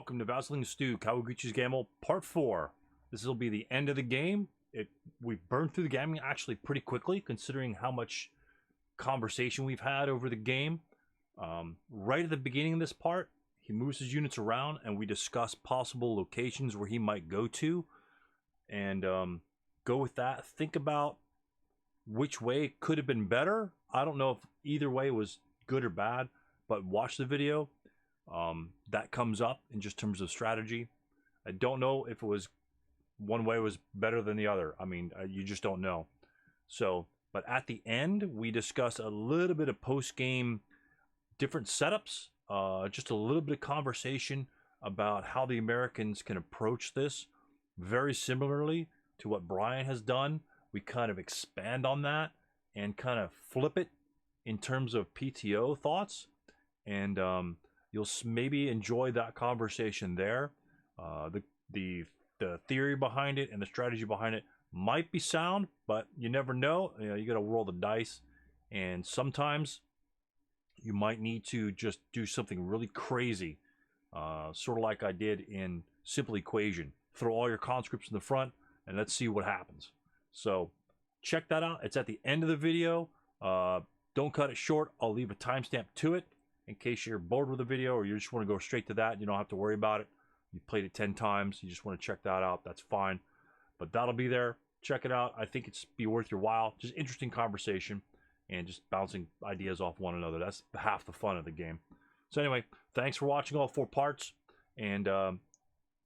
welcome to Vaseline Stew, Kawaguchi's Gamble, Part 4. This will be the end of the game. We burned through the game actually pretty quickly, considering how much conversation we've had over the game. Right at the beginning of this part, he moves his units around, and we discuss possible locations where he might go to. And go with that. Think about which way could have been better. I don't know if either way was good or bad, but watch the video. That comes up in just terms of strategy. I don't know if it was one way was better than the other. I mean, you just don't know. So, but at the end, we discuss a little bit of post-game different setups, just a little bit of conversation about how the Americans can approach this very similarly to what Brian has done. We kind of expand on that and kind of flip it in terms of PTO thoughts, and you'll maybe enjoy that conversation there. The theory behind it and the strategy behind it might be sound, but you never know. You know, you got to roll the dice, and sometimes you might need to just do something really crazy, sort of like I did in Simple Equation. Throw all your conscripts in the front, and let's see what happens. So check that out. It's at the end of the video. Don't cut it short. I'll leave a timestamp to it in case you're bored with the video or you just want to go straight to that. You don't have to worry about it. You played it 10 times. You just want to check that out. That's fine. But that'll be there. Check it out. I think it's be worth your while. Just interesting conversation and just bouncing ideas off one another. That's half the fun of the game. So anyway, thanks for watching all 4 parts, and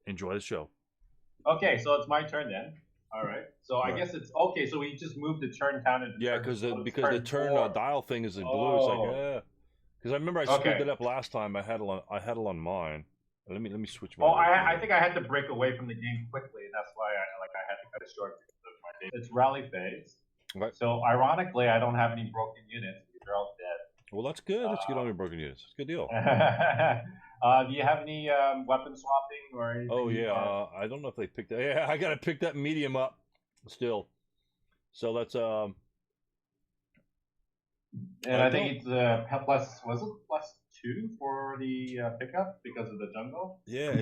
enjoy the show. Okay, so it's my turn then. All right. So I guess it's okay. So we just moved the turn counter. Yeah, because the turn dial thing is in blue. It's like yeah. Because I remember I screwed it up last time. I had it on mine. Let me switch. I think I had to break away from the game quickly. That's why I had to cut it short because of my day. It's rally phase. Okay. So ironically, I don't have any broken units. They're all dead. Well, that's good. That's good on your broken units. It's a good deal. Do you have any weapon swapping or anything? Oh yeah. I don't know if they picked that. Yeah, I gotta pick that medium up still. So that's And I think it's plus. Was it +2 for the pickup because of the jungle? Yeah,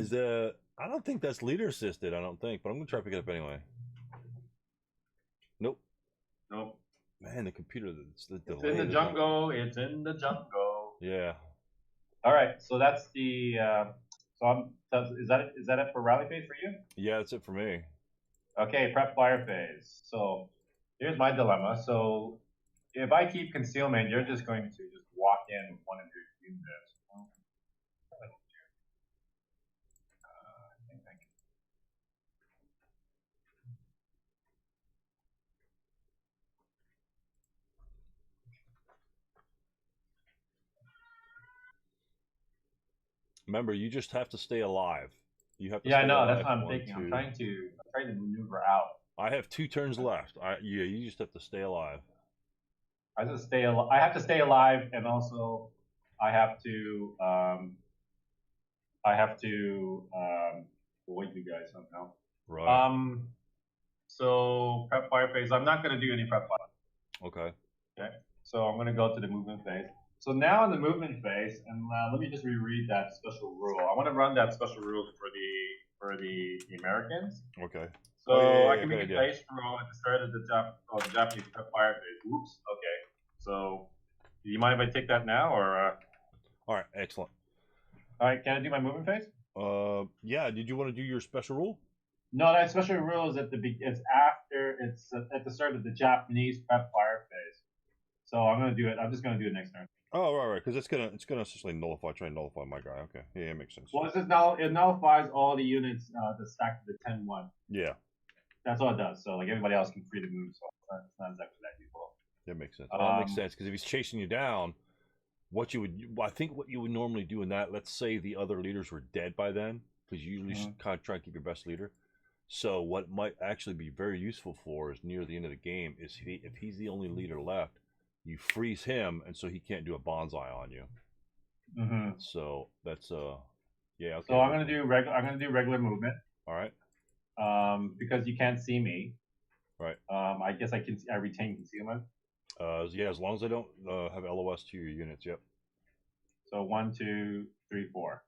I don't think that's leader assisted. I don't think, but I'm gonna try to pick it up anyway. Nope. Man, the computer. It's in the jungle. It's in the jungle. Yeah. All right, so that's the. Is that it for rally phase for you? Yeah, that's it for me. Okay, prep fire phase. So here's my dilemma. So if I keep concealment, you're just going to just walk in with one of your units. Remember, you just have to stay alive. You have to. Yeah, I know. That's what I'm thinking. I'm trying to maneuver out. I have 2 turns left. You just have to stay alive. I have to stay alive, and also I have to avoid you guys somehow. Right. So prep fire phase. I'm not going to do any prep fire. Okay. Okay. So I'm going to go to the movement phase. So now in the movement phase, and let me just reread that special rule. I want to run that special rule for the Americans. Okay. So I can make a dice roll at the start of the Japanese prep fire phase. Oops. Okay. So, do you mind if I take that now, or? All right. Excellent. All right. Can I do my movement phase? Yeah. Did you want to do your special rule? No, that special rule is at the start of the Japanese prep fire phase. So I'm gonna do it. I'm just gonna do it next turn. Oh, right, because it's gonna essentially try and nullify my guy. Okay, yeah, it makes sense. Well, it nullifies all the units that stack to the 10-1. Yeah, that's all it does. So like everybody else can free to move, so it's not exactly that useful. That makes sense. That makes sense because if he's chasing you down, I think what you would normally do in that, let's say the other leaders were dead by then, because you usually kind of try and keep your best leader. So what might actually be very useful for is near the end of the game is if he's the only leader left, you freeze him, and so he can't do a Banzai on you. So that's yeah. Okay. So I'm gonna do regular movement. All right. Because you can't see me. Right. I guess I retain concealment. Yeah, as long as I don't have LOS to your units. Yep. So 1, 2, 3, 4.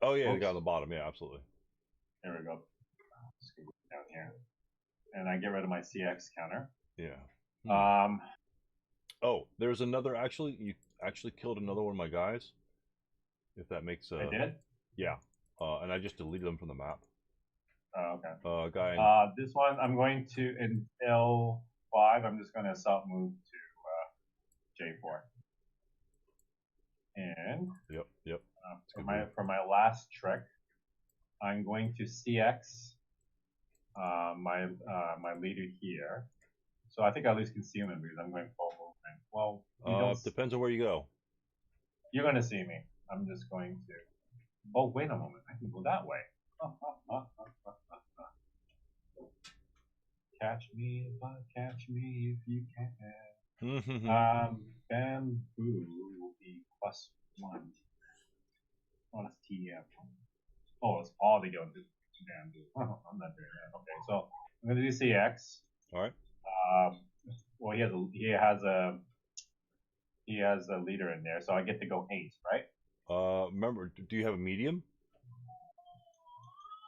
Oh yeah, the Oops. guy on the bottom. Yeah, absolutely. There we go. Scoot down here, and I get rid of my CX counter. Yeah. Oh, there's another. Actually, you actually killed another one of my guys. If that makes I did. Yeah. And I just deleted them from the map. Oh, okay. Guy. This one I'm going to in L5. I'm just going to self move to J4. And Yep. for my last trick, I'm going to CX my leader here. So I think I lose concealment because I'm going full movement. Well, depends on where you go. You're going to see me. I'm just going to. Oh, wait a moment. I can go that way. Catch me if you can. Bamboo will be +1. Oh, that's TDM. Oh, it's all to go to bamboo. I'm not doing that. Okay, so I'm gonna do CX. All right. Well, he has a leader in there, so I get to go 8, right? Remember, do you have a medium?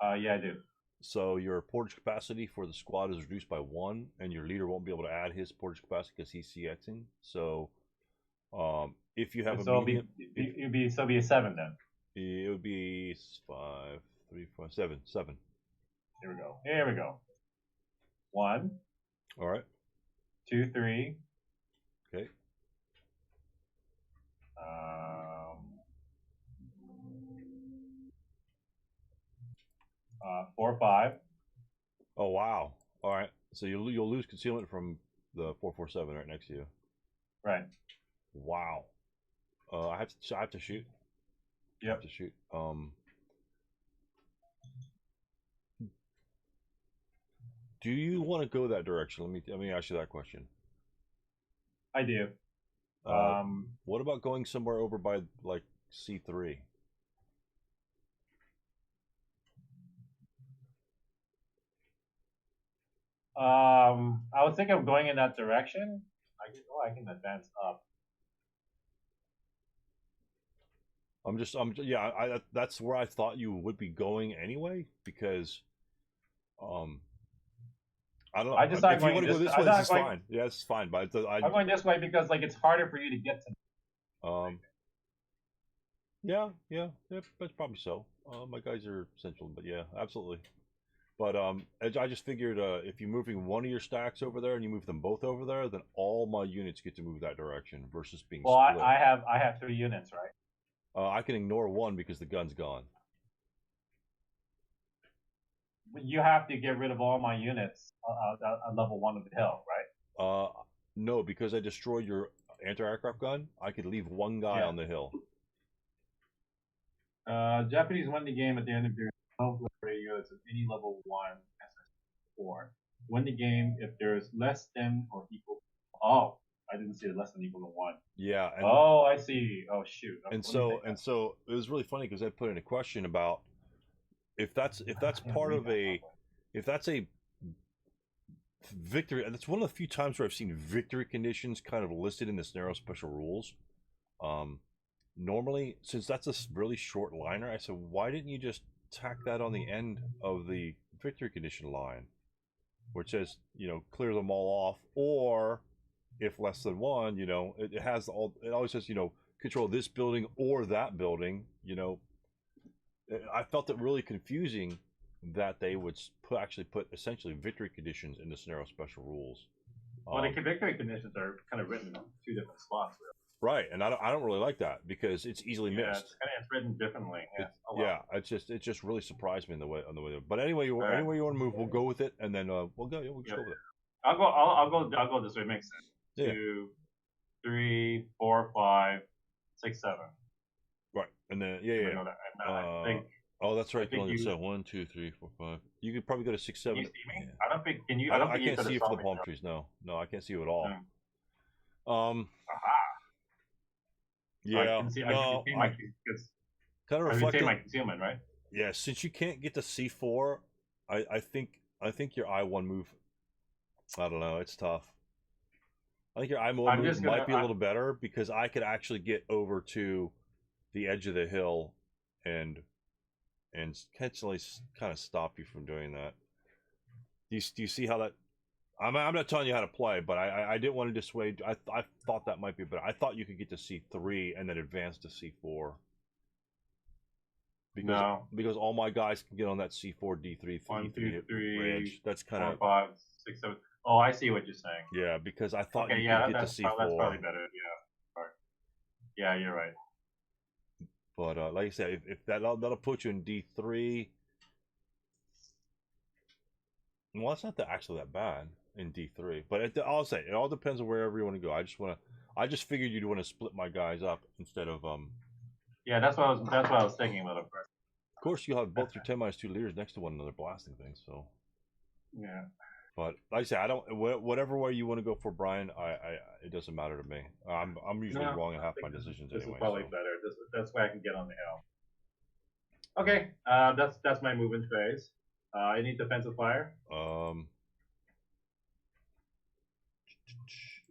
Yeah, I do. So your portage capacity for the squad is reduced by 1, and your leader won't be able to add his portage capacity because he's CXing. So, if you have a medium, it'd be a 7 then. It would be 5, 3, 4, 7. Here we go. 1. All right. 2, 3. Okay. 4, 5. Oh wow! All right. So you'll lose concealment from the 447 right next to you. Right. Wow. I have to shoot. Yep. I have to shoot. Do you want to go that direction? Let me ask you that question. I do. What about going somewhere over by like C3? I was thinking of going in that direction. I can advance up. That's where I thought you would be going anyway, because, I don't know. I decided if you want to go this way, this is fine. Yeah, this is fine. But I'm going this way because like it's harder for you to get to. Yeah, that's probably so. My guys are central, but yeah, absolutely. But I just figured if you're moving one of your stacks over there and you move them both over there, then all my units get to move that direction versus being split. I have 3 units, right? I can ignore 1 because the gun's gone. You have to get rid of all my units at level 1 of the hill, right? No, because I destroyed your anti-aircraft gun, I could leave 1 guy on the hill. Japanese win the game at the end of your radios of any level 1 SS4. Win the game if there is less than or equal. Oh, I didn't see it less than or equal to 1. Yeah. I see. Oh shoot. And so it was really funny because I put in a question about if that's part of if that's a victory. That's one of the few times where I've seen victory conditions kind of listed in the scenario special rules. Normally, since that's a really short liner, I said, why didn't you just tack that on the end of the victory condition line, which says, clear them all off, or if less than 1, it has it always says, control this building or that building. I felt it really confusing that they would actually put essentially victory conditions in the scenario special rules. Well, the victory conditions are kind of written in 2 different spots. Really. Right, and I don't really like that because it's easily missed. It's written differently. It just really surprised me on the way. But anyway, anyway you want to move, we'll go with it, and then we'll go. We'll just go with it. I'll go this way. It makes sense. Yeah. 2, 3, 4, 5, 6, 7. Right, and then I think. Oh, that's right. You only said 1, 2, 3, 4, 5. You could probably go to 6, 7. Can you see me? Yeah. I don't think. Can you? I can't see you for the palm trees. No, I can't see you at all. Yeah. I can see my kind of reflecting my concealment, right? Yeah, since you can't get to C4, I think your I1 move. I don't know. It's tough. I think your I1 move might be a little better because I could actually get over to the edge of the hill and and intentionally kind of stop you from doing that. Do you see how that? I'm not telling you how to play, but I didn't want to dissuade. I thought that might be better. I thought you could get to C3 and then advance to C4. Because all my guys can get on that C4 D3 1, 2, 3 bridge. That's kind of 4, 5, 6, 7. Oh, I see what you're saying. Yeah, because I thought okay, you yeah, could get to C4. That's probably better. Yeah, sorry. Yeah, you're right. But like I said, if that'll put you in D3. Well, it's not actually that bad in D3, but I'll say it all depends on wherever you want to go. I just figured you'd want to split my guys up instead of Yeah, that's what I was thinking about at first. Of course, you'll have both your 10-2 leaders next to one another blasting things. So yeah. But like I say, I don't. Whatever way you want to go for, Brian, it doesn't matter to me. I'm usually wrong in half my decisions this anyway. This is probably better. That's why I can get on the hill. Okay, that's my movement phase. Any defensive fire?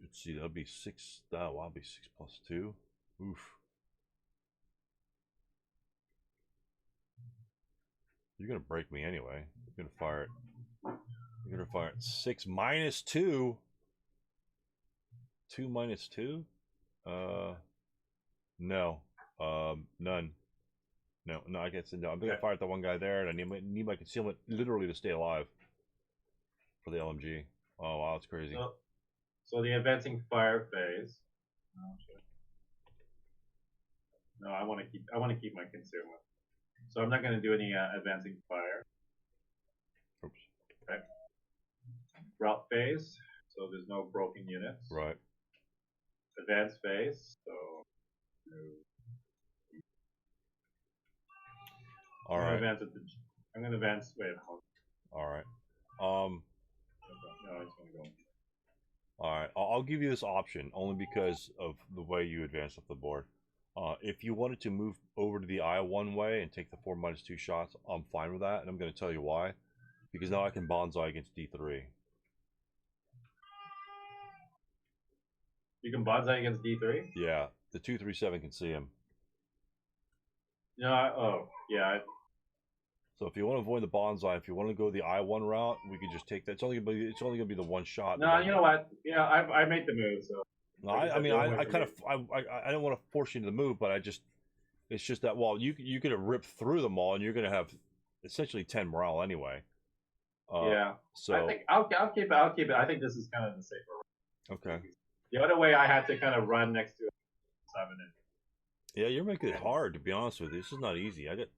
Let's see. That'll be 6. That'll be 6 + 2. Oof. You're gonna break me anyway. You're gonna fire it. You're gonna fire it 6 - 2. 2 - 2. No. None. No, I can't say no. I'm gonna fire at the one guy there, and I need my concealment literally to stay alive for the LMG. Oh wow, that's crazy. So the advancing fire phase. Oh, shit. No, I want to keep my concealment. So I'm not going to do any advancing fire. Oops. Okay. Rout phase. So there's no broken units. Right. Advanced phase. So. All right. I'm going to advance. Wait. Hold on. All right. No, I just want to go. All right. I'll give you this option only because of the way you advance up the board. If you wanted to move over to the I one way and take the 4 - 2 shots, I'm fine with that, and I'm going to tell you why. Because now I can Banzai against D3. You can Banzai against D3? Yeah, the 237 can see him. No, So if you want to avoid the Banzai, if you want to go the I1 route, we could just take that. It's only gonna be the one shot. No, you know what? Yeah, I made the move, so. No, I didn't want to force you into the move, but it's just that, well, you could have ripped through them all, and you're gonna have essentially 10 morale anyway. Yeah. So I think I'll keep it. I think this is kind of the safer way. Okay. The other way, I had to kind of run next to 7. Yeah, you're making it hard, to be honest with you. This is not easy. I got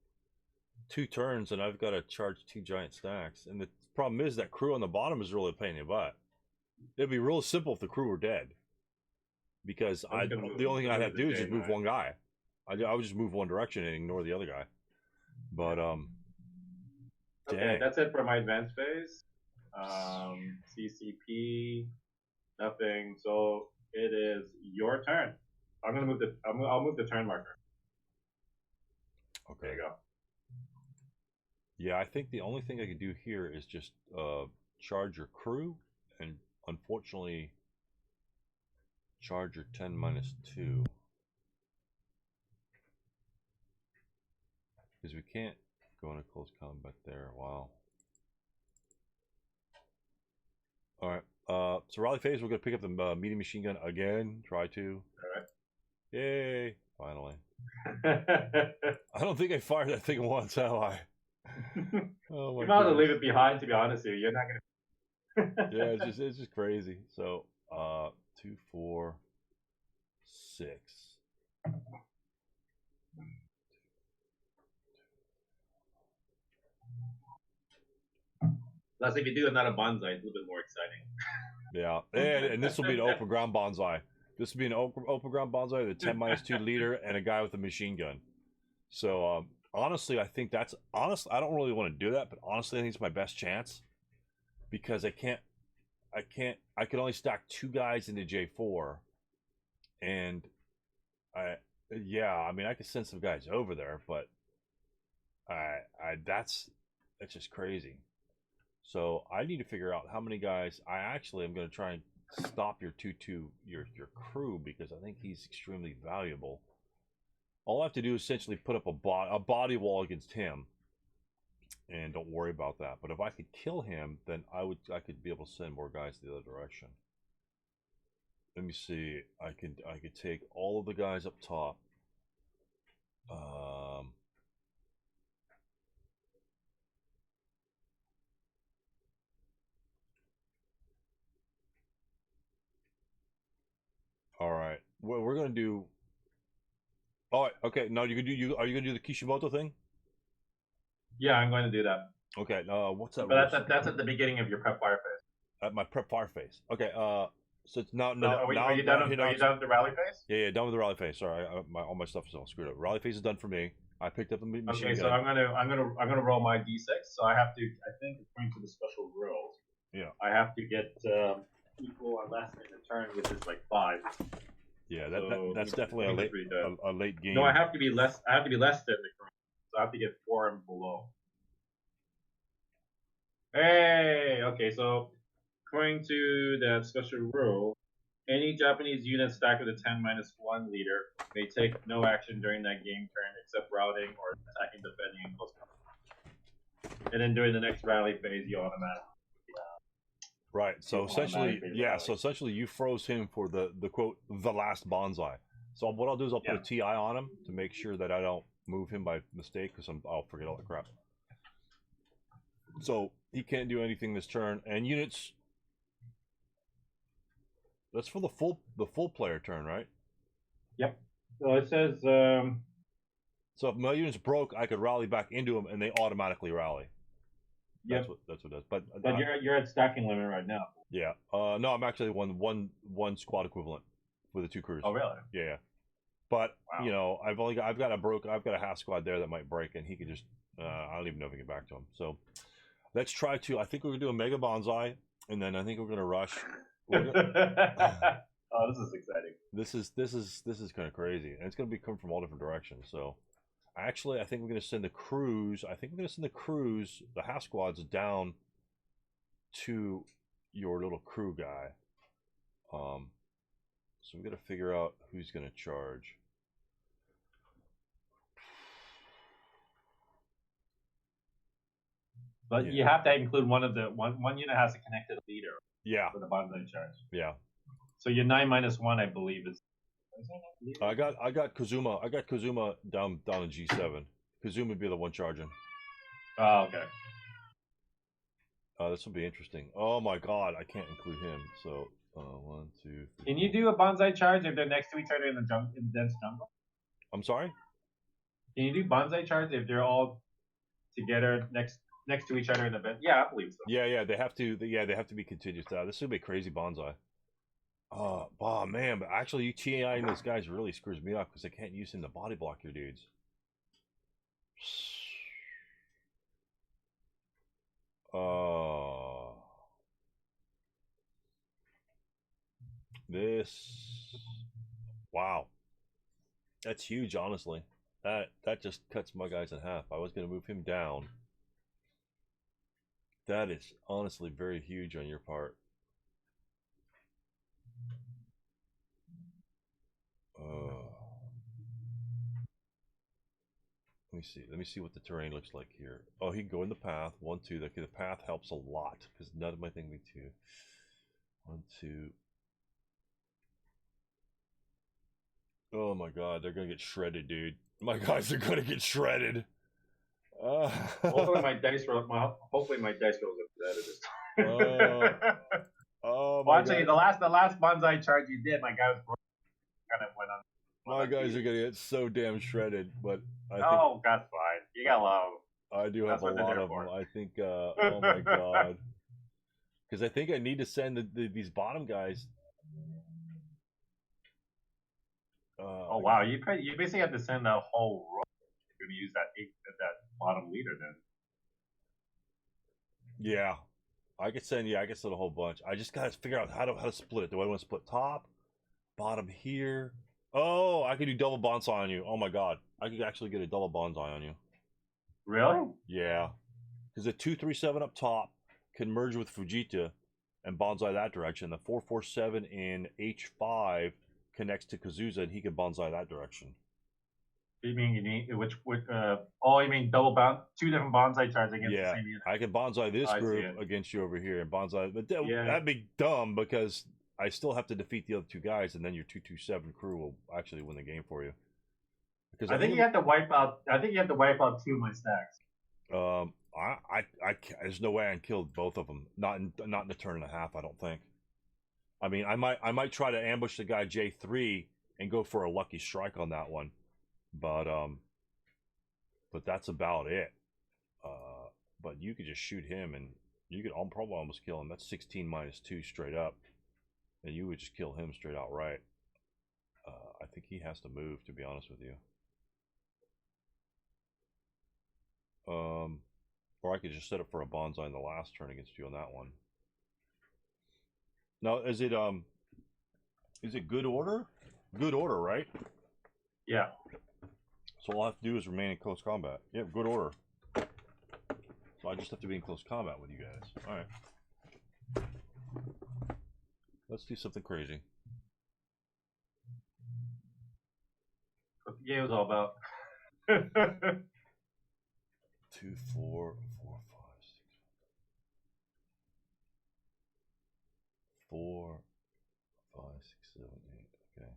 2 turns, and I've got to charge 2 giant stacks. And the problem is that crew on the bottom is really a pain in the butt. It'd be real simple if the crew were dead. Because the only thing I'd have to do is just move one guy. I would just move one direction and ignore the other guy. But, okay, that's it for my advanced phase. CCP, nothing. So it is your turn. I'm gonna move I'll move the turn marker. Okay. There you go. Yeah, I think the only thing I can do here is just charge your crew, and unfortunately charge your 10 - 2. Because we can't go into close combat there. Wow. Alright. So rally phase, we're going to pick up the medium machine gun again. Try to. Alright. Yay. Finally. I don't think I fired that thing once, have I? Oh my you might as well leave it behind, to be honest with you. You're not going to... Yeah, it's just crazy. So, 2, 4, 6. Plus, if you do another Banzai, it's a little bit more exciting. Yeah, and this will be an open ground Banzai. This will be an open ground Banzai, the 10 - 2 leader, and a guy with a machine gun. So, honestly, I think that's... Honestly, I don't really want to do that, but honestly, I think it's my best chance. Because I can only stack 2 guys into J4. And, I mean, I could send some guys over there, but that's just crazy. So I need to figure out how many guys. I actually am going to try and stop your 2-2 your crew, because I think he's extremely valuable. All I have to do is essentially put up a body wall against him, and don't worry about that. But if I could kill him, then I could be able to send more guys the other direction. Let me see. I could take all of the guys up top. All right. Well, we're gonna do. All right. Okay. Now you can do. Are you gonna do the Kishimoto thing? Yeah, I'm going to do that. Okay. What's that? But that's at the beginning of your prep fire phase. At my prep fire phase. Okay. So it's now. Are you done with the rally phase? Yeah, done with the rally phase. Sorry, all my stuff is all screwed up. Rally phase is done for me. I picked up the machine gun. Okay, so I'm gonna roll my d6. So I have to. I think according to the special rules. Yeah. I have to get equal or less in a turn, which is like 5. Yeah, that's definitely a late game. No, I have to be less. I have to be less than the current. So I have to get 4 and below. Hey, okay. So according to the special rule, any Japanese unit stacked with a 10-1 leader may take no action during that game turn except routing or attacking, defending, and close combat. And then during the next rally phase, you automatically. Right. So essentially, yeah. So essentially, you froze him for the quote the last Banzai. So what I'll do is I'll put a TI on him to make sure that I don't move him by mistake because I'll forget all the crap. So he can't do anything this turn, and units. That's for the full player turn, right? Yep. So it says. So if my unit's broke, I could rally back into them, and they automatically rally. That's what it does. But you're at stacking limit right now. Yeah. No, I'm actually one squad equivalent for the 2 crews. Oh really? Yeah. But you know, I've got a half squad there that might break, and he could just I don't even know if I can get back to him. So let's try to. I think we're gonna do a mega Banzai, and then I think we're gonna rush. Oh, this is exciting. This is kind of crazy, and it's gonna be coming from all different directions. So. Actually, I think we're going to send the crews. The half squads down to your little crew guy. So we got to figure out who's going to charge. But you have to include one unit has to connect to the leader. Yeah. For the Banzai charge. Yeah. So your 9-1, I believe, is. I got Kazuma. I got Kazuma down in G7. Kazuma would be the one charging. Oh, okay. This will be interesting. Oh my God, I can't include him. So 1, 2, 3. Can you do a Banzai charge if they're next to each other in the dense jungle? I'm sorry. Can you do Banzai charge if they're all together next to each other in the bed? Yeah, I believe so. Yeah, they have to. Yeah, they have to be contiguous. This would be a crazy Banzai. Oh man, but actually, you TAIing those guys really screws me up because I can't use him to body block your dudes. Wow, that's huge. Honestly, that just cuts my guys in half. I was gonna move him down. That is honestly very huge on your part. Let me see what the terrain looks like here. Oh, he can go in the path. 1, 2. The path helps a lot because none of my thing me 2. 1, 2. Oh my God, they're gonna get shredded, dude. My guys are gonna get shredded. Hopefully my dice rolls are better this time. Oh well, actually, the last Banzai charge you did, my guy was kind of went on. My guys are gonna get so damn shredded, but I think, that's fine. You got love. I do have a lot of them. I think. Oh my God. Because I think I need to send these bottom guys. Oh wow! You basically have to send a whole row if you're gonna use that bottom leader then. Yeah, I could send a whole bunch. I just gotta figure out how to split it. Do I want to split top, bottom here? Oh, I could do double Banzai on you. Oh my God, I could actually get a double Banzai on you. Really? Yeah, because the 2-3-7 up top can merge with Fujita and Banzai that direction. The 4-4-7 in H5 connects to Kazuza, and he can Banzai that direction. You mean which oh, you mean double bound, 2 different bonsai charges against the Yeah, same unit. I could bonsai this I see group it. against you over here and bonsai, but Yeah. that'd be dumb because I still have to defeat the other 2 guys, and then your 227 crew will actually win the game for you. Because I think you have to wipe out. I think you have to wipe out 2 of my stacks. there's no way I can kill both of them. Not in a turn and a half. I don't think. I mean, I might try to ambush the guy J3 and go for a lucky strike on that one, but that's about it. But you could just shoot him, and you could probably almost kill him. That's 16 minus 2 straight up, and you would just kill him straight out right. I think he has to move, to be honest with you. Or I could just set up for a bonsai in the last turn against you on that one. Now, is it good order? Good order, right? Yeah. So all I have to do is remain in close combat. Yeah, good order. So I just have to be in close combat with you guys. All right. Let's do something crazy. What the game was all about. 2, 4, 4, 5, 6, 4, 5, 6, 7, 8. Okay.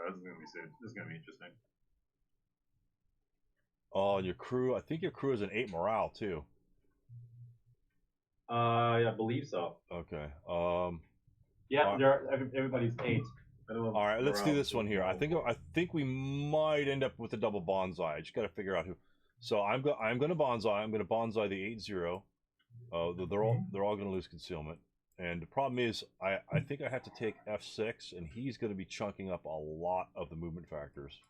This is gonna be soon. This is gonna be interesting. Oh, and your crew. I think your crew is an 8 morale too. Yeah, I believe so. Okay. Yeah, everybody's 8. All right, let's do this one here. I think we might end up with a double bonsai. I just got to figure out who. So I'm going to bonsai. I'm going to bonsai the 8-0. They're all going to lose concealment. And the problem is, I think I have to take F6, and he's going to be chunking up a lot of the movement factors.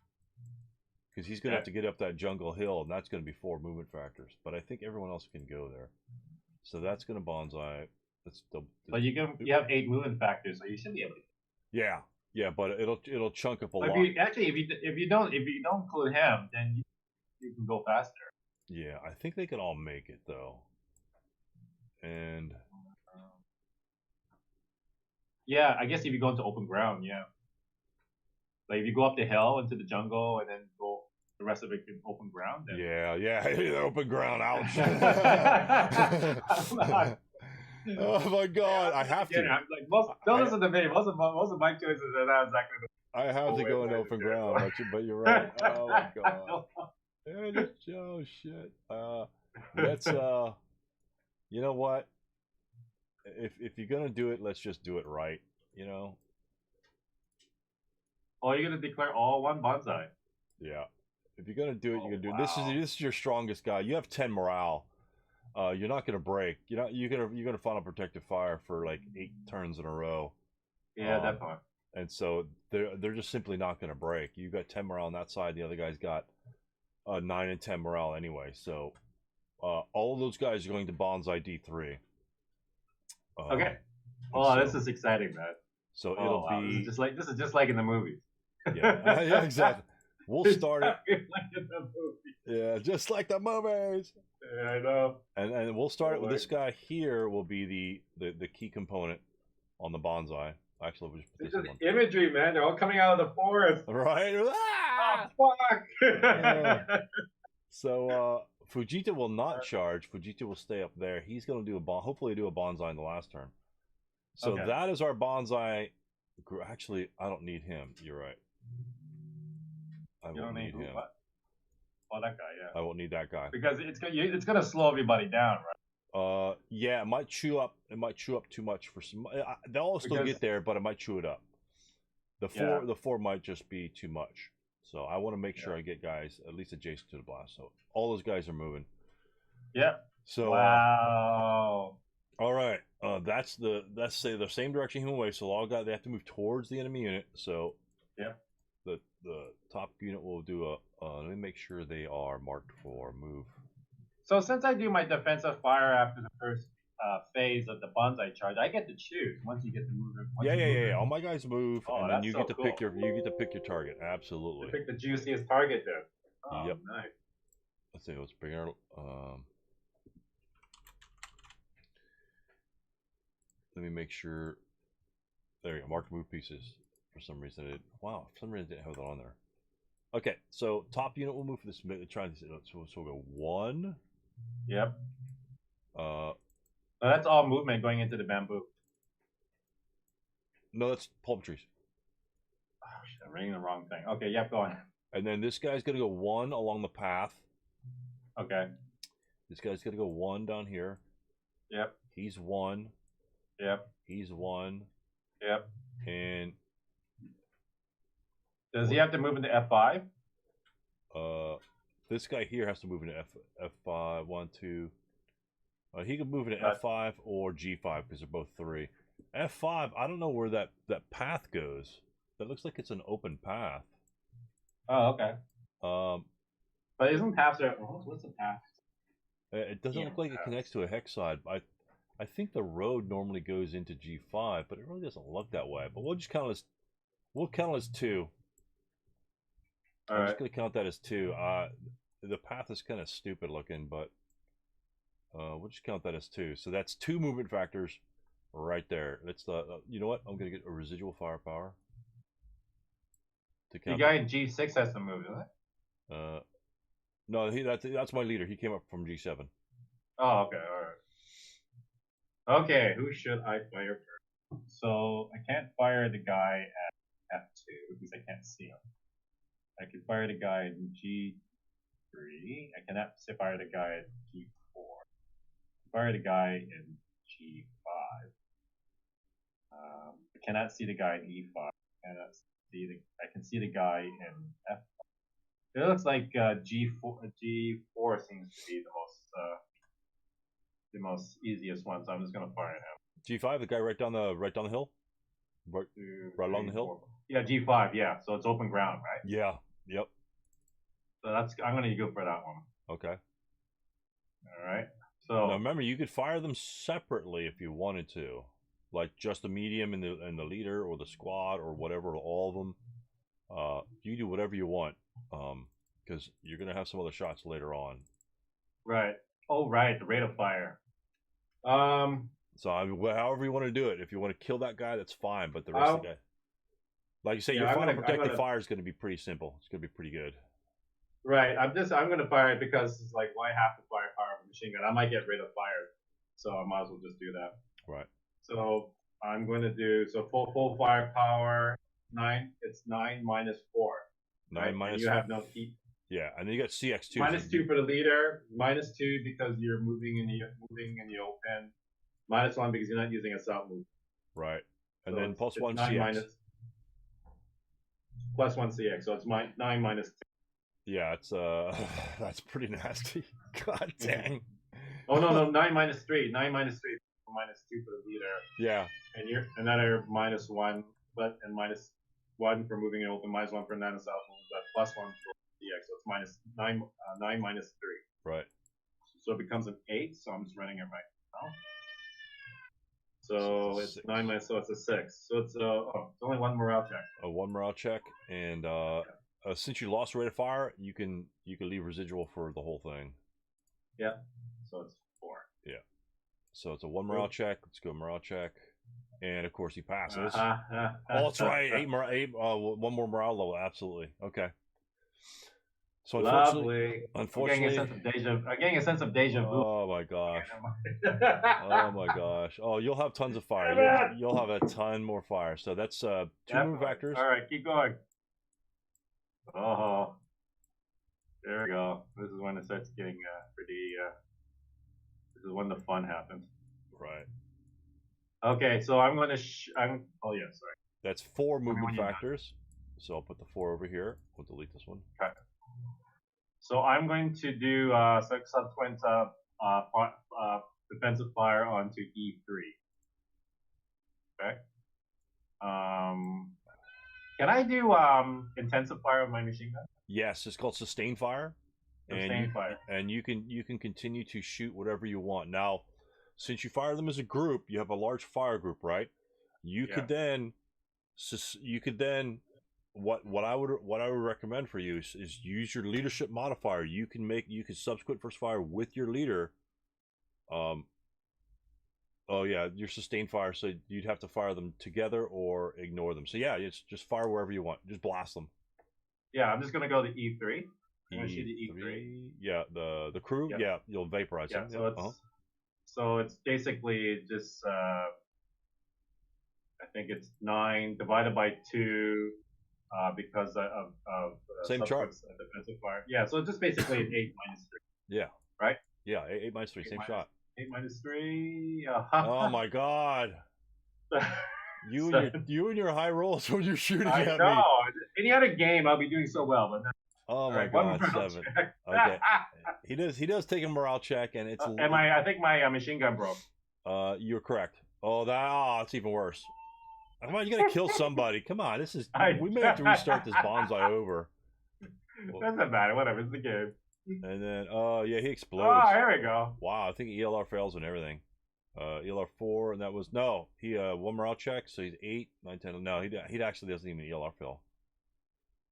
Because he's going to have to get up that jungle hill, and that's going to be 4 movement factors. But I think everyone else can go there. So that's going to bonsai. But you have 8 movement factors, so you should be able to. Yeah, but it'll chunk up a lot. If you don't include him, then you can go faster. Yeah, I think they can all make it though. And yeah, I guess if you go into open ground, yeah. Like if you go up the hill into the jungle and then go the rest of it in open ground. Then... Yeah, open ground. Ouch. Oh my god, I have to. I'm like, don't listen to me. Most of my choices are not exactly the I have to go in open ground, but you're right. Oh my god. Oh shit. Let's you know what? If you're gonna do it, let's just do it right, you know? Oh, you're gonna declare all one bonsai. Yeah. If you're gonna do it, you're gonna do it. This is your strongest guy. You have 10 morale. You're not gonna break. You're gonna final protective fire for like 8 turns in a row. Yeah, definitely. And so they're just simply not gonna break. You got 10 morale on that side. The other guy's got 9 and 10 morale anyway. So all of those guys are going to bonsai D3. Okay. Oh, so, this is exciting, man. So it'll be this is just like in the movies. Yeah, yeah, exactly. We'll start it. Like in the movies. Yeah, just like the movies. Yeah, I know. And we'll start it with this guy here. Will be the key component on the bonsai. Actually, we'll just put this is imagery, man. They're all coming out of the forest. Right? Ah! Oh, fuck! So Fujita will not charge. Fujita will stay up there. He's going to do hopefully do a bonsai in the last turn. So that is our bonsai. Actually, I don't need him. You're right. I won't need him. What? Oh, that guy, yeah. I won't need that guy because it's gonna slow everybody down, right? Yeah, it might chew up. It might chew up too much for some. They'll still get there, but it might chew it up. The four might just be too much. So I want to make sure I get guys at least adjacent to the blast. So all those guys are moving. Yeah. So wow. All right. That's the same direction human wave. So all guys they have to move towards the enemy unit. So the top unit will do a. Let me make sure they are marked for move. So since I do my defensive fire after the first phase of the bonsai charge, I get to choose once you get to move. Yeah. All my guys move, and then you get to pick your target. Absolutely. You pick the juiciest target there. Oh, yep. Nice. Let's see. Let's bring our. Let me make sure. There you go. Mark move pieces. For some reason, wow. For some reason, I didn't have that on there. Okay, so top unit will move for this. Try this. So we'll go 1. Yep. So that's all movement going into the bamboo. No, that's palm trees. Oh shit, I'm reading the wrong thing. Okay, yep, go on. And then this guy's gonna go 1 along the path. Okay. This guy's gonna go 1 down here. Yep. He's 1. Yep. He's 1. Yep. And does he have to move into F5? This guy here has to move into F5. 1, 2. He can move into F5 or G5 because they're both 3. F5. I don't know where that path goes. That looks like it's an open path. Oh, okay. But isn't paths are what's the path? It doesn't look like it connects to a hex side. I think the road normally goes into G5, but it really doesn't look that way. But we'll just count it as 2. I'm just gonna count that as 2. The path is kind of stupid looking, but we'll just count that as 2. So that's 2 movement factors right there. That's the you know what? I'm gonna get a residual firepower. To count the guy in G6 has to move, isn't it? No, that's my leader. He came up from G7. Oh, okay, all right. Okay, who should I fire first? So I can't fire the guy at F2 because I can't see him. I can fire the guy in G3. I cannot fire the guy at G4. Fire the guy in G5. I cannot see the guy in E5. I can see the guy in F5. It looks like G4 seems to be the most easiest one, so I'm just gonna fire him. G5, the guy right down the hill, right along the hill. Yeah, G5. Yeah, so it's open ground, right? Yeah. Yep. So I'm gonna go for that one. Okay. All right. So now remember, you could fire them separately if you wanted to, like just the medium and the leader or the squad or whatever, all of them. You do whatever you want, because you're gonna have some other shots later on. Right. Oh, right. The rate of fire. So however you want to do it. If you want to kill that guy, that's fine. But the rest of the guy, like you say, your final protective fire is going to be pretty simple. It's going to be pretty good. Right. I'm gonna fire it because it's like, why have to fire a machine gun? I might get rid of fire, so I might as well just do that. Right. So I'm going to do full firepower 9. It's 9 minus 4. 9 right? minus. And you have no heat. Yeah, and then you got CX2. -2 for the leader. -2 because you're moving in the open. -1 because you're not using a assault move. Right. And so then plus +1 CX. +1 CX. So it's 9 minus 2. Yeah, it's that's pretty nasty. God dang. Oh no, 9 minus 3. 9 minus 3. -2 for the leader. Yeah. And then you're -1, but and -1 for moving it open, -1 for non-assault move, but +1 for CX. So it's -9 minus 3. Right. So it becomes an 8. So I'm just running it right now. So it's 9 minus, so it's a 6. So it's only 1 morale check. A 1 morale check, and since you lost rate of fire, you can leave residual for the whole thing. Yeah. So it's 4. Yeah. So it's a 1 morale check. Let's go morale check, and of course he passes. Oh, that's right. 1 more morale level. Absolutely. Okay. So unfortunately, I'm getting a sense of deja vu. Oh my gosh. Oh my gosh. Oh, you'll have tons of fire. You'll have a ton more fire. So that's 2 move vectors. All right, keep going. Oh, there we go. This is when it starts getting pretty. This is when the fun happens. Right. Okay, so I'm going to. Oh yeah, sorry. That's 4 movement factors. So I'll put the 4 over here. We'll delete this one. Okay. So I'm going to do subsequent defensive fire onto E3. Okay. Can I do intensive fire with my machine gun? Yes, it's called sustained fire. Fire. And you can continue to shoot whatever you want. Now, since you fire them as a group, you have a large fire group, right? You could then what I would recommend for you is use your leadership modifier. You can subsequent first fire with your leader, Oh yeah, your sustained fire. So you'd have to fire them together or ignore them. So yeah, it's just fire wherever you want. Just blast them. Yeah, I'm just gonna go to E3. I'm gonna shoot the E3. Yeah, the crew. Yep. Yeah, you'll vaporize Yeah, them. so it's so it's basically just I think it's 9 divided by 2 because of Same chart. Defensive fire. Yeah, so it's just basically an 8 minus 3. Yeah. Right. Yeah, 8 minus 3, same shot. 8 minus 3. Oh my god. You and your high rolls when you're shooting I at know. me. Any other game, I'll be doing so well, but Oh my right, god, 7. Okay. He does take a morale check, and it's. I think my machine gun broke. You're correct. Oh, it's even worse. Come on, you gotta kill somebody. Come on, this is. We may have to restart this Banzai over. Doesn't matter. Whatever, it's the game. And then, yeah, he explodes. Oh, here we go. Wow, I think ELR fails and everything. ELR 4, and that was he 1 morale check, so he's 8, 9, 10. No, he actually doesn't even ELR fail.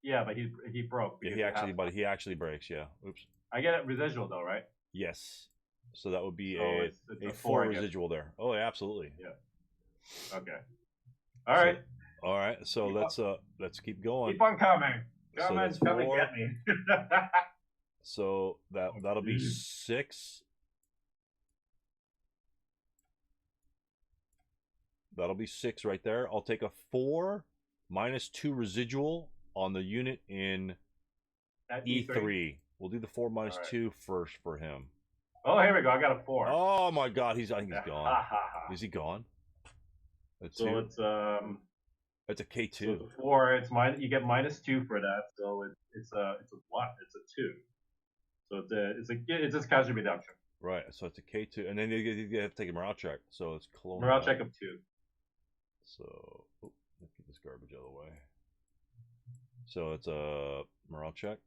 Yeah, but he broke. Yeah, he actually breaks. Yeah. Oops. I get it residual though, right? Yes. So that would be it's a 4 residual there. Oh, yeah, absolutely. Yeah. Okay. All right. All right. So let's keep going. Keep on coming. Come and get me. So that'll be 6. That'll be 6 right there. I'll take a 4 minus 2 residual on the unit in E3. We'll do the 4 minus 2 first for him. Oh, here we go. I got a 4. Oh my god, I think he's gone. Is he gone? So it's It's a K2. So the 4, you get minus 2 for that. So it's a what? It's a 2. So it's just casualty reduction. Right. So it's a K2, and then you have to take a morale check. So it's colonial. Morale check of 2. So let's get this garbage out of the way. So it's a morale check,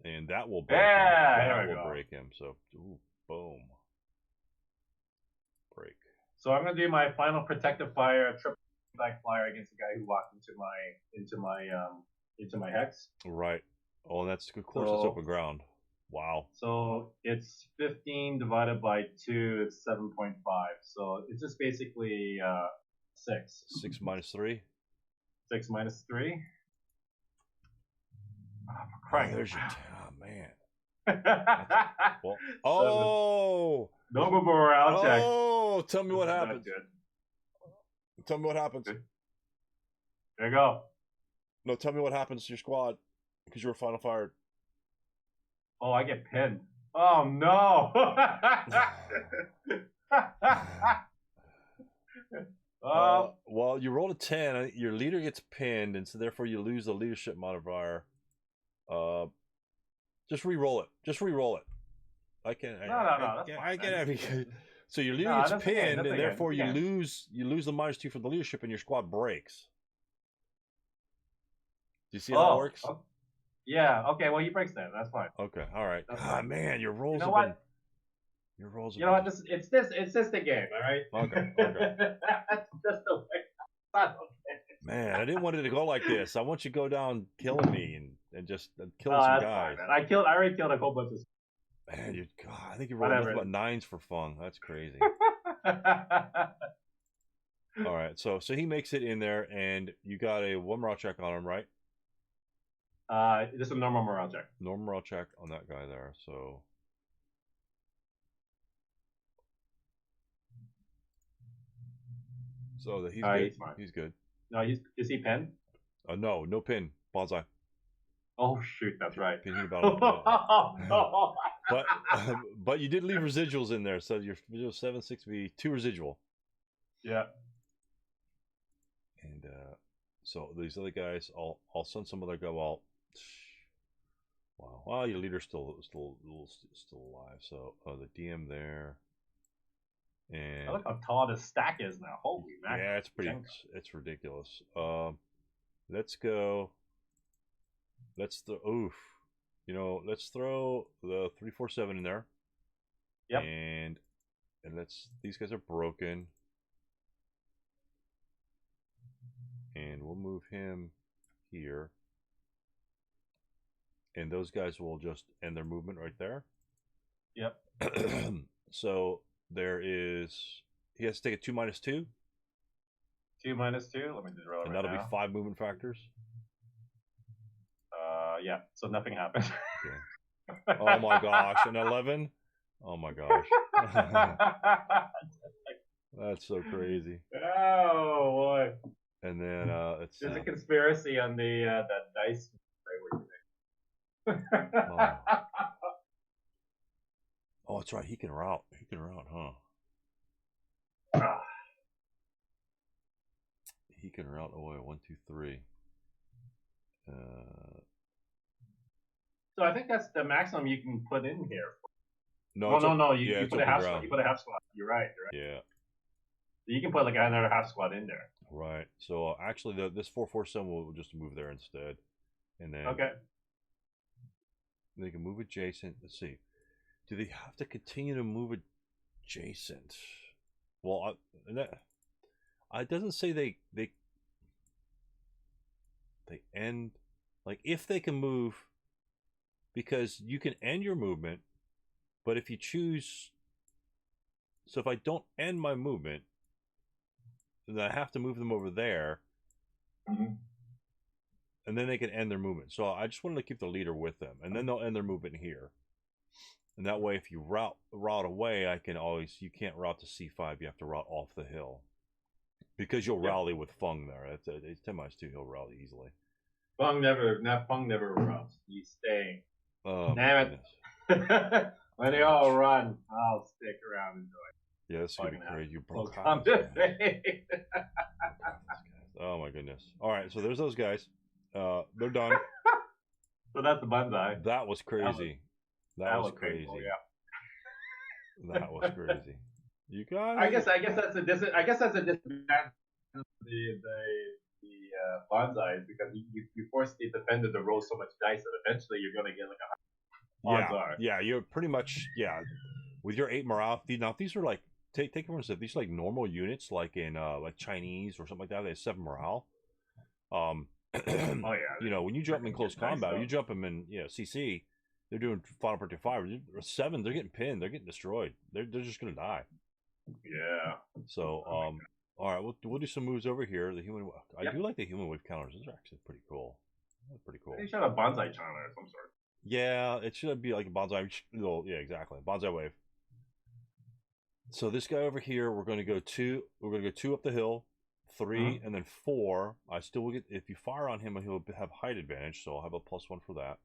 and that will break him. That will break him. So boom, break. So I'm gonna do my final protective fire, triple back flyer against the guy who walked into my hex. Right. Oh, and that's of course it's open ground. Wow. So it's 15 divided by 2. It's 7.5. So it's just basically 6. 6 minus 3. 6 minus 3. Oh, for crying. There's your man. Well, no morale check. Oh, tell me what happens. Tell me what happens. There you go. No, tell me what happens to your squad because you were final fired. Oh, I get pinned. Oh no. Well, you rolled a 10. Your leader gets pinned, and so therefore you lose the leadership modifier. Just re-roll it. Just re-roll it. I can. No. I can have. So your leader gets pinned, and therefore you lose the minus 2 for the leadership, and your squad breaks. Do you see how that works? Oh. Yeah. Okay. Well, he breaks that. That's fine. Okay. All right. Fine. Man, your rolls. You know what? Your rolls. You know what? It's just a game. All right. Okay. That's just the way. Man, I didn't want it to go like this. I want you to go down killing me and just kill some guys. Fine, I already killed a whole bunch of. Man, I think you rolled nothing but 9s for fun. That's crazy. All right, so he makes it in there, and you got a 1 morale check on him, right? Just a normal morale check. Normal morale check on that guy there. So. So that he's good. He's good. No, is he pinned? No pin. Banzai. Oh shoot, that's right. Pin about but you did leave residuals in there, so your residual 7, 6 would be 2 residual. Yeah. And so these other guys, I'll send some other go out. Wow. Well, your leader's still alive. So the DM there. And look how tall this stack is now. Holy man. Yeah, it's pretty. It's ridiculous. Let's go. Let's throw the 347 in there. Yep. And these guys are broken. And we'll move him here. And those guys will just end their movement right there. Yep. So there is he has to take a 2-2. 2 minus 2. Let me just roll it And right that'll now. be 5 movement factors. Yeah. So nothing happened. Okay. Oh my gosh, an 11? Oh my gosh. That's so crazy. Oh boy. And then let's see. There's a conspiracy on the that dice. Oh. Oh, that's right. He can route. He can route, huh? He can route away 1, 2, 3. So I think that's the maximum you can put in here. No, no. yeah, You it's put a open half ground. squad. You put a half squad. You're right. Yeah. So you can put like another half squad in there. Right. So actually, this 447 will just move there instead, and then Okay. they can move adjacent. Let's see. Do they have to continue to move adjacent? Well, it doesn't say they end. Like if they can move, because you can end your movement, but if you choose, so if I don't end my movement, then I have to move them over there. Mm-hmm. And then they can end their movement. So I just wanted to keep the leader with them, and then they'll end their movement here. And that way, if you route away, I can always, you can't route to C5. You have to route off the hill, because you'll rally with Fung there. It's 10-2. He'll rally easily. Fung never routes. He's staying. Oh, damn it! When they all run, I'll stick around and join. Yeah, this is gonna be crazy. You broke Oh my goodness! All right, so there's those guys. They're done. So that's the Banzai. That was crazy. That was crazy. Painful, yeah. That was crazy. You guys. I guess that's a disadvantage of the Banzai is because you force the defender to roll so much dice that eventually you're gonna get like a yeah, you're pretty much with your 8 morale. Now these are like take everyone said these are like normal units like in like Chinese or something like that. They have 7 morale. Oh yeah. You know, when you jump in close combat, you jump them in CC. They're doing Final Banzai 5 or 7. They're getting pinned. They're getting destroyed. They're just gonna die. Yeah. So all right, we'll do some moves over here. The human. I do like the human wave counters. Those are actually pretty cool. That's pretty cool. They should have a Banzai counter of some sort. Yeah, it should be like a Banzai. Well, yeah, exactly. Banzai wave. So this guy over here, we're going to go 2. We're going to go 2 up the hill, 3, and then 4. I still will get. If you fire on him, he'll have height advantage. So I'll have a +1 for that.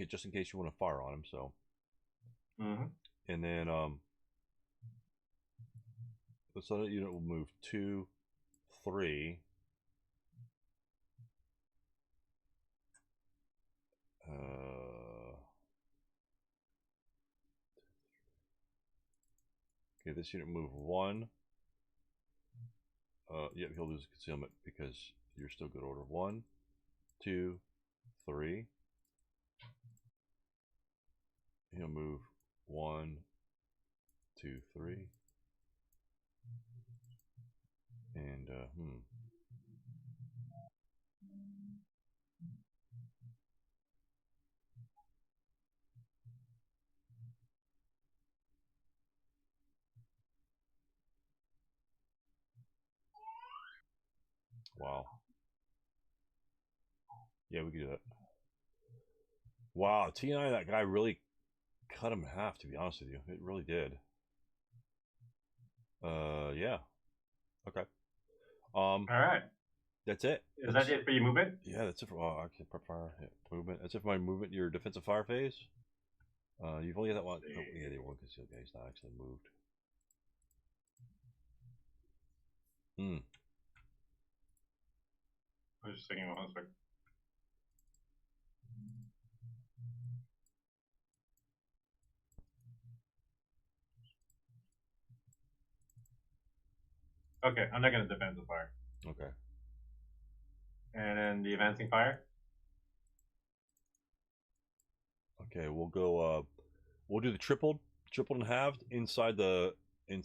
Just in case you want to fire on him. So. And then so that unit will move 2, 3. Okay, this unit move 1. Yep, he'll lose concealment because you're still good order. 1, 2, 3. He'll move 1, 2, 3. And wow. Yeah, we could do that. Wow, T9, that guy really cut him in half, to be honest with you. It really did. Yeah. Okay. All right. That's it. Is that it for your movement? Yeah, that's it for actually prep fire movement. That's it for my movement. Your defensive fire phase. You've only got that one. Oh, yeah, the one concealed guy. He's not actually moved. I was just thinking 1 second. Okay, I'm not gonna defend the fire. Okay. And then the advancing fire. Okay, we'll go. We'll do the tripled and halved inside the. In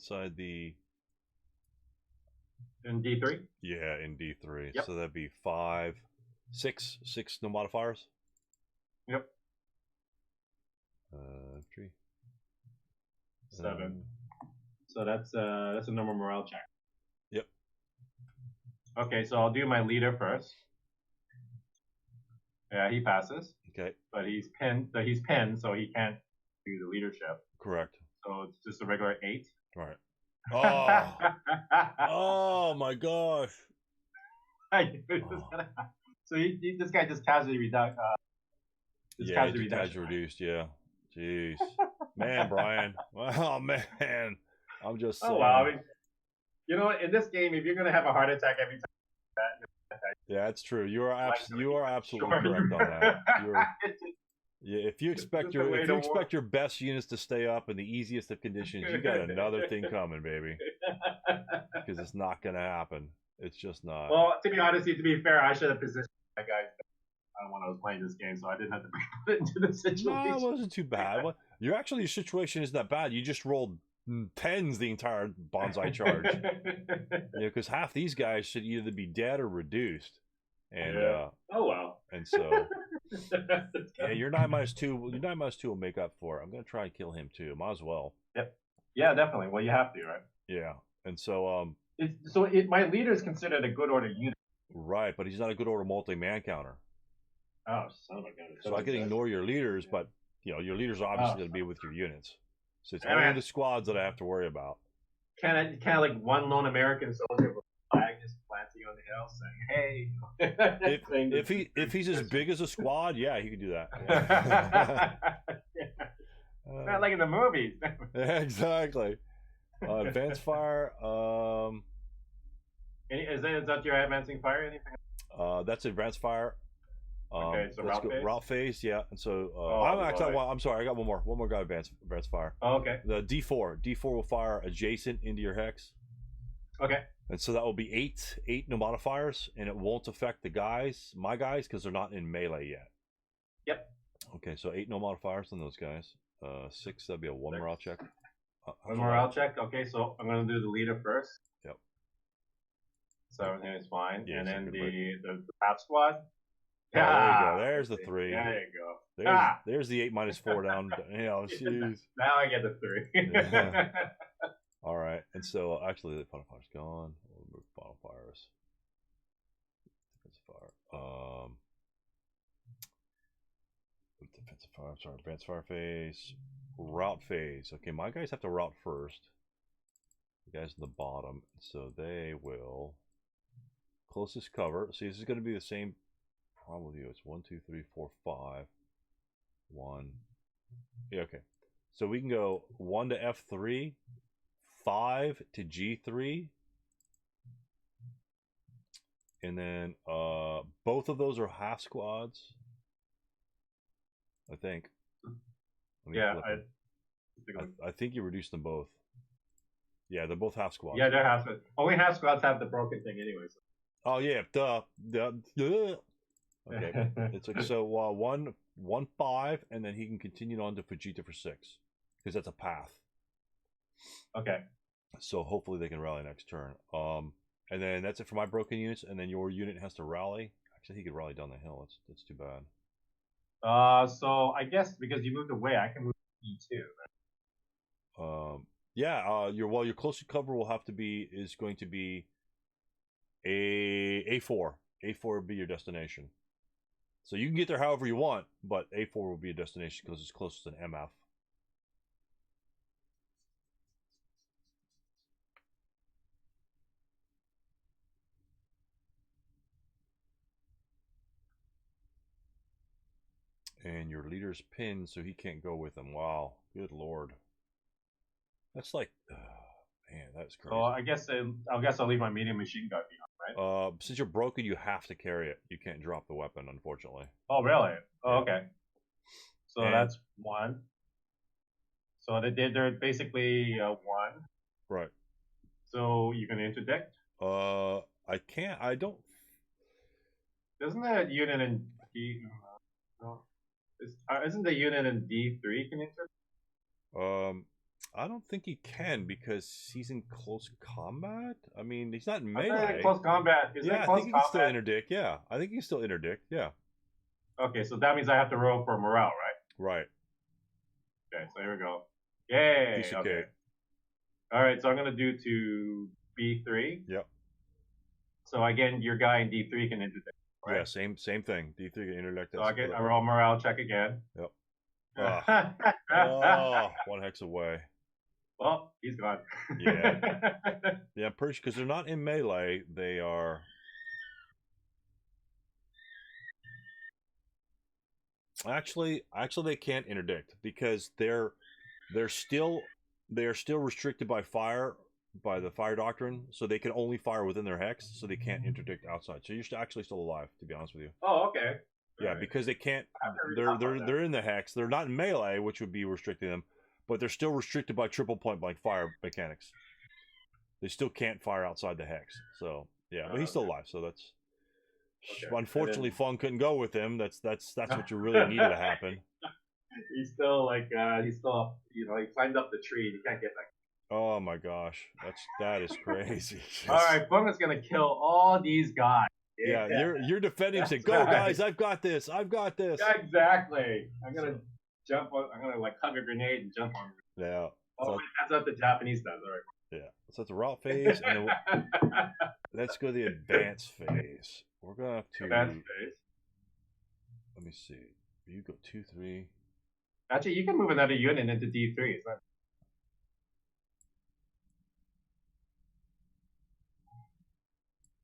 D3. Yeah, in D3. Yep. So that'd be 5, 6, no modifiers. Yep. 3, 7, So that's a normal morale check. Yep. Okay, so I'll do my leader first. Yeah, he passes, Okay. but he's pinned. So he's pinned, so he can't do the leadership. Correct. So it's just a regular 8. Right. Oh. Oh my gosh. So this guy just casually reduced. Yeah, casually reduced. Yeah. Jeez. Man, Brian. Oh man. I'm just saying. Oh wow. I mean, you know, in this game, if you're gonna have a heart attack every time, yeah, that's true. You are absolutely correct on that. Yeah, if you expect your best units to stay up in the easiest of conditions, you got another thing coming, baby. Because it's not gonna happen. It's just not. Well, to be honest, to be fair, I should have positioned my guys when I was playing this game, so I didn't have to put it into the situation. No, it wasn't too bad. Your situation isn't that bad. You just rolled 10s the entire Banzai charge. Because half these guys should either be dead or reduced. And oh well. And so yeah, your 9-2. Your 9-2 will make up for it. I'm gonna try and kill him too. Might as well. Yep. Yeah, definitely. Well, you have to, right? Yeah. And so my leader is considered a good order unit. Right, but he's not a good order multi-man counter. Oh, son of a gun. So I can ignore your leaders, but your leaders are obviously going to be with your units. So it's only the squads that I have to worry about. Kind of like one lone American soldier with a flag just planting on the hill saying, "Hey." if he's as big as a squad, yeah, he can do that. Not like in the movies. Exactly. Advanced fire. Is that your advancing fire? Anything? That's advanced fire. Okay, so route phase, yeah. And so I'm sorry, I got one more guy advanced fire. Oh, okay. The D4 will fire adjacent into your hex. Okay. And so that will be eight no modifiers, and it won't affect my guys, because they're not in melee yet. Yep. Okay, so 8 no modifiers on those guys. 6, that'd be a 1 morale check. One morale check. Okay, so I'm gonna do the leader first. Yep. So everything is fine, yeah, and then the half squad. Yeah, there you go. There's the 3. There you go. There's the 8-4 down. Jeez. Now I get the 3. Yeah. All right, and so actually the final fire's gone. We'll remove final fires. Defensive fire. Defensive fire. I'm sorry. Advanced fire phase. Route phase. Okay, my guys have to route first. The guys in the bottom, so they will closest cover. See, this is going to be the same. Probably it's 1, 2, 3, 4, 5. 1. Yeah, okay. So we can go 1 to F3, 5 to G3, and then both of those are half squads, I think. Yeah, I think you reduced them both. Yeah, they're both half squads. Yeah, they're half squads. Only half squads have the broken thing anyway. So. Oh yeah, duh. Okay, it's like so 1, 5, and then he can continue on to Fujita for 6, because that's a path. Okay. So hopefully they can rally next turn. And then that's it for my broken units, and then your unit has to rally. Actually, he could rally down the hill. That's too bad. So I guess because you moved away, I can move to E2. Right? Yeah. Your closest cover is going to be A4. A4 will be your destination. So you can get there however you want, but A4 will be a destination because it's closest to an MF. And your leader's pinned, so he can't go with him. Wow, good lord. That's like, man, that's crazy. So I guess I'll leave my medium machine gun behind, right? Since you're broken, you have to carry it. You can't drop the weapon, unfortunately. Oh, really? Oh, okay. So that's 1. So they're basically 1. Right. So you can interdict? I can't. I don't. Isn't that unit in D? No. Isn't the unit in D3 can interdict? I don't think he can because he's in close combat. I mean, he's not in melee. Close combat. I think he can still interdict. Yeah, I think he can still interdict. Yeah. Okay, so that means I have to roll for morale, right? Right. Okay, so here we go. Yay! Okay. All right, so I'm gonna do to B3. Yep. So again, your guy in D3 can interdict. Right? Yeah, same thing. D3 can interdict So us. I roll morale check again. Yep. Oh, one hex away. Well, he's gone. Yeah. Yeah, I'm pretty sure because they're not in melee. They are. Actually, they can't interdict because they're still restricted by the fire doctrine, so they can only fire within their hex, so they can't interdict outside. So you're actually still alive, to be honest with you. Oh, okay. Yeah, right. because they can't. They're in the hex. They're not in melee, which would be restricting them, but they're still restricted by triple point blank fire mechanics. They still can't fire outside the hex. So yeah, but he's still alive. So that's unfortunately Fung couldn't go with him. That's what you really needed to happen. He's still he climbed up the tree. He can't get back. Oh my gosh, that is crazy. All right, Fung is gonna kill all these guys. Yeah, you're defending him. Say, go guys, I've got this. Yeah, exactly. I'm gonna jump on. I'm gonna like hug a grenade and jump on. Yeah. Oh, so, that's what the Japanese does. All right. Yeah. So it's a route phase, and then let's go to the advanced phase. We're gonna have to. Advanced phase. Let me see. You go 2, 3. Actually, you can move another unit into D3. It's not...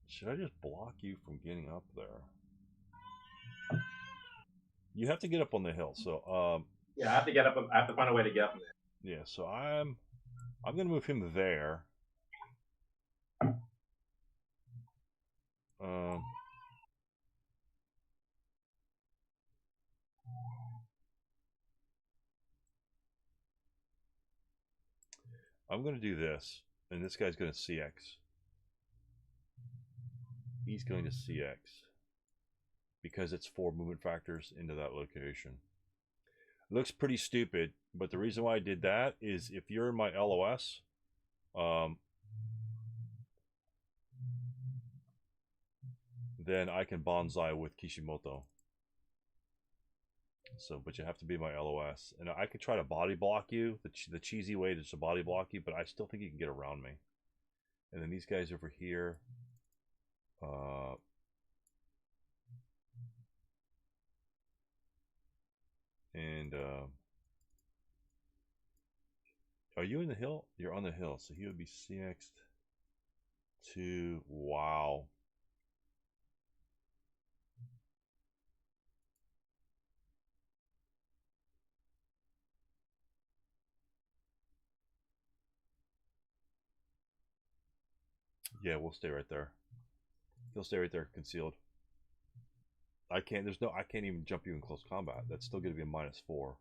Should I just block you from getting up there? You have to get up on the hill. So yeah, I have to get up. I have to find a way to get up there. Yeah. So I'm gonna move him there. I'm going to do this, and this guy's going to CX. He's going to CX because it's 4 movement factors into that location. It looks pretty stupid, but the reason why I did that is if you're in my LOS, then I can Banzai with Kishimoto. So, but you have to be my LOS, and I could try to body block you. The cheesy way is to body block you, but I still think you can get around me. And then these guys over here, are you in the hill? You're on the hill, so he would be CX'd to wow. Yeah, we'll stay right there. He'll stay right there, concealed. I can't even jump you in close combat. That's still going to be a -4.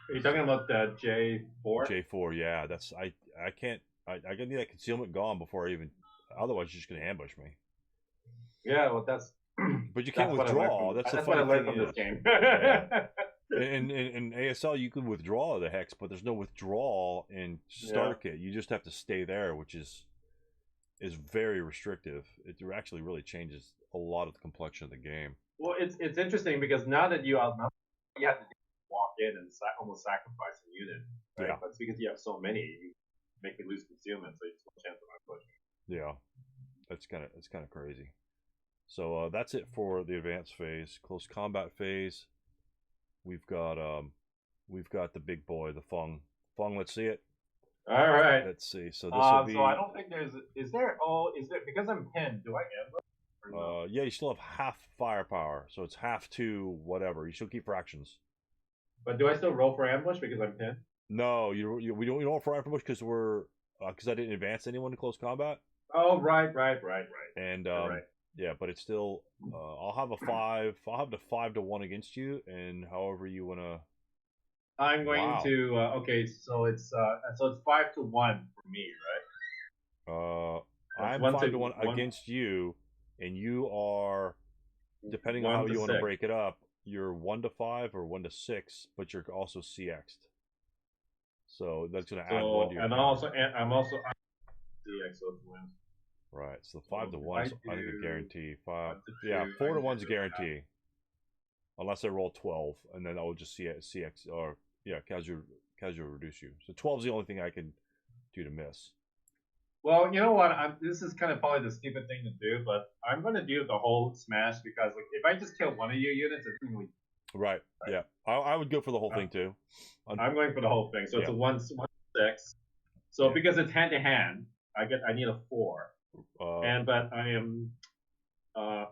Are you talking about the J4? J4, yeah. That's I can't. I gotta need that concealment gone before I even. Otherwise, you're just gonna ambush me. Yeah, well, that's. But you can't withdraw. That's what I learned from this game. Yeah. In ASL, you can withdraw the hex, but there's no withdrawal in starter kit. You just have to stay there, which is very restrictive. It actually really changes a lot of the complexion of the game. Well, it's interesting because now that you outnumber, you have to walk in and almost sacrifice a unit. Right? Yeah. But it's because you have so many, you make me lose concealment, so you just have a chance of my push. Yeah, it's kind of crazy. So that's it for the advanced phase. Close combat phase. We've got the big boy, the Fung. Let's see it. All right. Let's see. So this will be. So I don't think is there because I'm pinned, do I ambush? No? Yeah, you still have half firepower, so it's half to whatever. You still keep fractions. But do I still roll for ambush because I'm pinned? No, we don't roll for ambush because I didn't advance anyone to close combat. Oh, right. And yeah, but it's still. I'll have a 5. I'll have the 5-1 against you, and however you wanna. I'm going to. Okay, so it's 5-1 for me, right? I'm 5-1 against you, and you are, depending on how you want to break it up, you're 1-5 or 1-6, but you're also CX'd. So that's going to add 1 to your. And I'm also CX, so it's wins. Right, so 5-1, I think a guarantee. 4-1's a guarantee, unless I roll 12, and then I will just CX or Yeah, casual reduce you. So 12 is the only thing I can do to miss. Well, you know what? This is kind of probably the stupid thing to do, but I'm going to do the whole smash because like if I just kill one of your units, it's really Right. Yeah. I would go for the whole thing too. I'm going for the whole thing. So it's a 1/6. So because it's hand to hand, I need a 4. But I am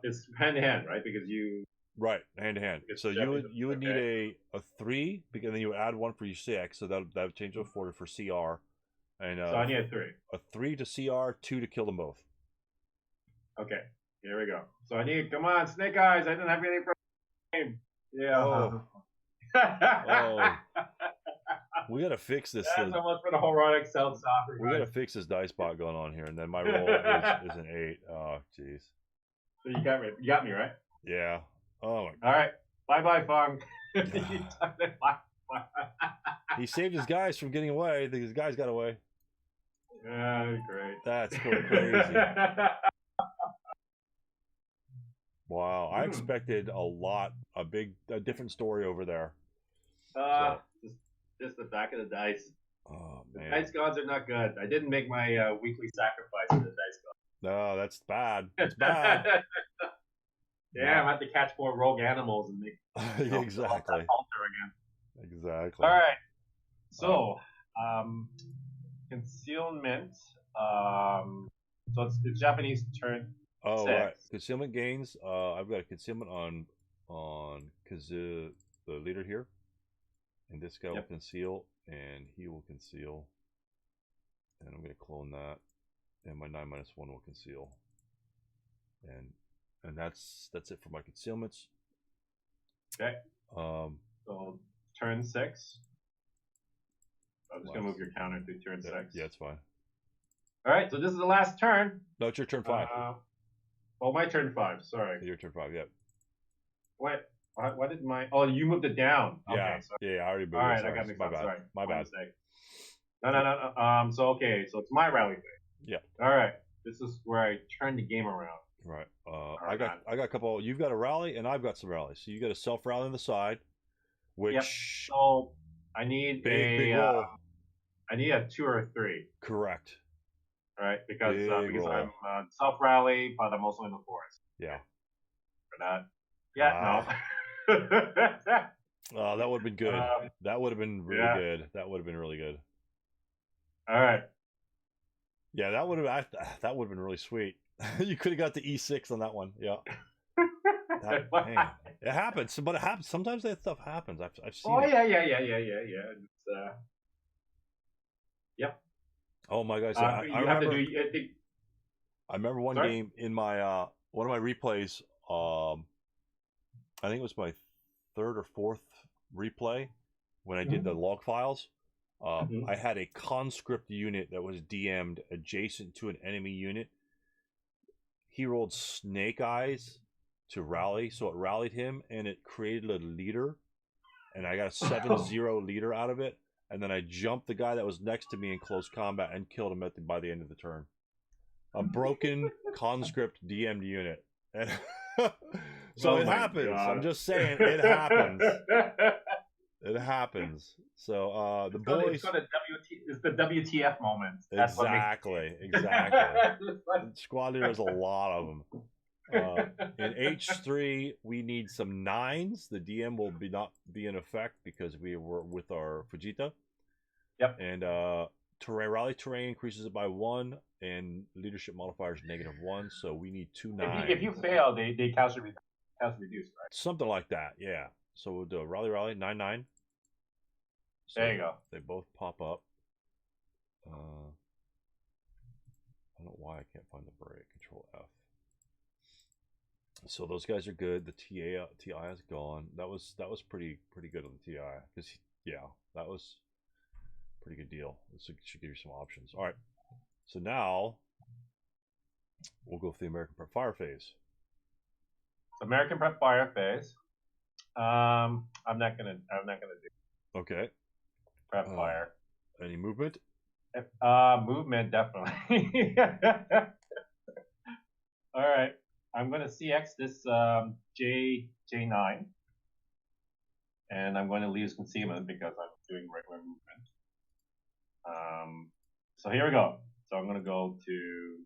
it's hand to hand, right? Because you right hand to hand. So you would need a 3, because then you would add 1 for your CX, so that would change to a 4 for CR. And so I need a 3. A 3 to CR, 2 to kill them both. Okay, here we go. So I need, come on, Snake Eyes. I didn't have any problem. Yeah. Oh. We gotta fix this. That's almost for the Horonic Self Soccer. We gotta fix this dice bot going on here, and then my roll is an 8. Oh, jeez. So you got me. You got me right. Yeah. Oh my God. All right. Bye, Fung. He saved his guys from getting away. His guys got away. Yeah, great. That's crazy. Wow, I expected a different story over there. Just the back of the dice. Oh man, Dice gods are not good. I didn't make my weekly sacrifice for the dice gods. No, that's bad. That's bad. Yeah, I'm have to catch more rogue animals and make exactly. Again. Exactly. All right. So, concealment. So it's Japanese turn. Oh, 6. Right. Concealment gains. I've got a concealment on Kazu, the leader here, and this guy will conceal, and he will conceal, and I'm going to clone that, and my 9-1 will conceal, and that's it for my concealments. Okay. So turn 6. I'm just gonna move your counter to turn 6. Yeah, it's fine. All right. So this is the last turn. No, it's your turn 5. My turn 5. Sorry. Your turn 5. Yeah. What? What did my? Oh, you moved it down. Yeah. Okay, so... Yeah. I already moved. All right. Sorry. I got mixed my up. bad. Sorry. My bad. Mistake. No. So okay. So it's my rally thing. Yeah. All right. This is where I turn the game around. Right. I got a couple. You've got a rally, and I've got some rallies. So you got a self rally on the side, which. Yep. So I need big roll. I need a 2 or a 3. Correct. Right, because I'm self rally, but I'm also in the forest. Yeah. For that. Yeah. No. Oh, that would have been good. That would have been really good. That would have been really good. All right. Yeah, that would have been really sweet. You could have got the E6 on that one. Yeah. Man, it happens, but it happens. Sometimes that stuff happens. I've seen. Oh it. Yeah. It's, yep. Oh my gosh! I remember one game in my one of my replays. I think it was my 3rd or 4th replay when I did the log files. I had a conscript unit that was DM'd adjacent to an enemy unit. He rolled Snake Eyes to rally, so it rallied him, and it created a leader, and I got a 7-0 leader out of it. And then I jumped the guy that was next to me in close combat and killed him by the end of the turn. A broken conscript DM'd unit. And so it happens. God. I'm just saying, it happens. It happens. So the boys. It's the WTF moment. That's exactly. Squad leader has a lot of them. In H3, we need some 9s. The DM will not be in effect because we were with our Fujita. Yep. And rally terrain increases it by 1, and leadership modifier is -1. So we need 2 9s. If you fail, they cast reduce, right? Something like that. Yeah. So we'll do a rally 9/9. So there you go. They both pop up. I don't know why I can't find the break. Control F. So those guys are good. The TI is gone. That was pretty good on the TI because that was a pretty good deal. This should give you some options. All right. So now we'll go for the American Prep Fire phase. American Prep Fire phase. I'm not gonna do. Okay. Prep Fire. Any movement? Movement definitely. All right. I'm going to CX this J9. and I'm going to lose concealment because I'm doing regular movement. So here we go. So I'm going to go to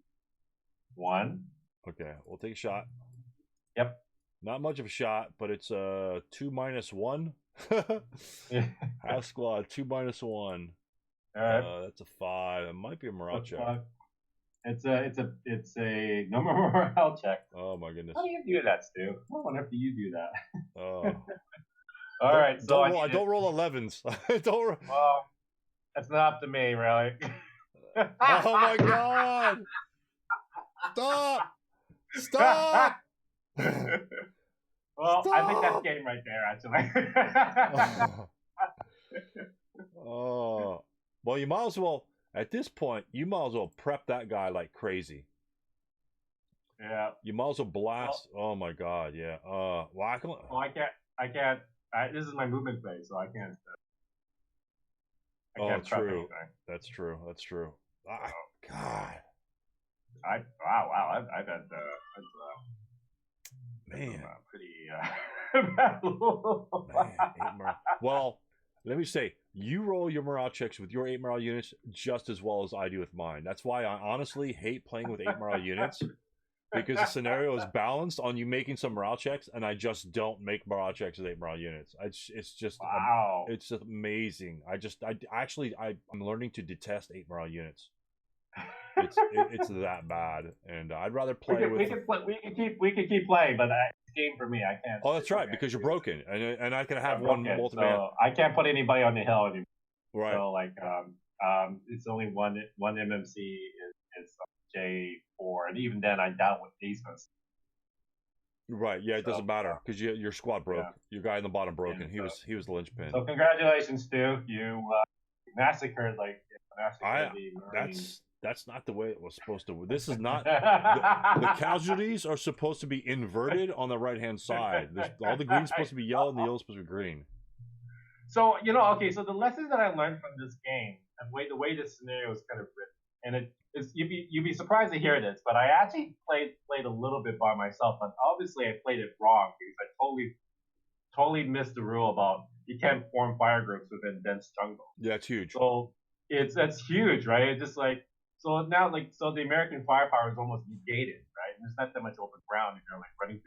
1. Okay, we'll take a shot. Yep. Not much of a shot, but it's 2 minus 1. Yeah. Half squad, 2 minus 1. All right. That's a 5. It might be a morale check. It's a number morale check. Oh my goodness. How do you do that, Stu? I wonder if you do that. Oh. All right. So don't roll 11s. Don't roll. Well, that's not up to me, really. Oh my god! Stop! Stop! Well, Stop! I think that's game right there, actually. Oh. Well, you might as well, at this point, you might as well prep that guy like crazy. Yeah. You might as well blast. Oh my god, yeah. Well, I can't. This is my movement phase, so I can't. I can't prep true. anything. That's true. That's true. God. Wow. I've had man, pretty bad man, well, let me say, you roll your morale checks with your 8 morale units just as well as I do with mine. That's why I honestly hate playing with 8 morale units, because the scenario is balanced on you making some morale checks, and I just don't make morale checks with 8 morale units. It's just wow. It's just amazing. I'm learning to detest 8 morale units. It's that bad, and I'd rather play we could keep playing, but it's game for me. I can't. Oh, that's right, because you're broken, and I can have one multi-man. So I can't put anybody on the hill anymore. Right. So like it's only one MMC is J4, and even then I doubt with these ones. Right. Yeah, it doesn't matter because your squad broke. Yeah. Your guy in the bottom broke, and he was the linchpin. So congratulations, Stu. You massacred the Marines. That's not the way it was supposed to. This is not. The casualties are supposed to be inverted on the right hand side. All the green's supposed to be yellow, and the yellow's supposed to be green. So okay. So the lessons that I learned from this game, and the way this scenario is kind of written, and you'd be surprised to hear this, but I actually played a little bit by myself, but obviously I played it wrong because I totally missed the rule about you can't form fire groups within dense jungle. Yeah, it's huge. So that's huge, right? It's just like. So now, so the American firepower is almost negated, right? And there's not that much open ground if you're like running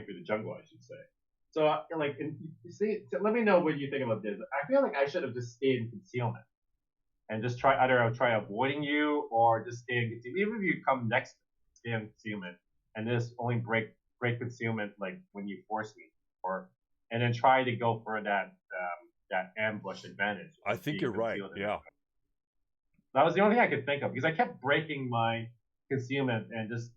through the jungle, I should say. So let me know what you think about this. I feel like I should have just stayed in concealment and just try avoiding you or just stay in concealment. Even if you come next, stay in concealment and just only break concealment like when you force me, and then try to go for that ambush advantage. I think you're right. Yeah. That was the only thing I could think of because I kept breaking my concealment and just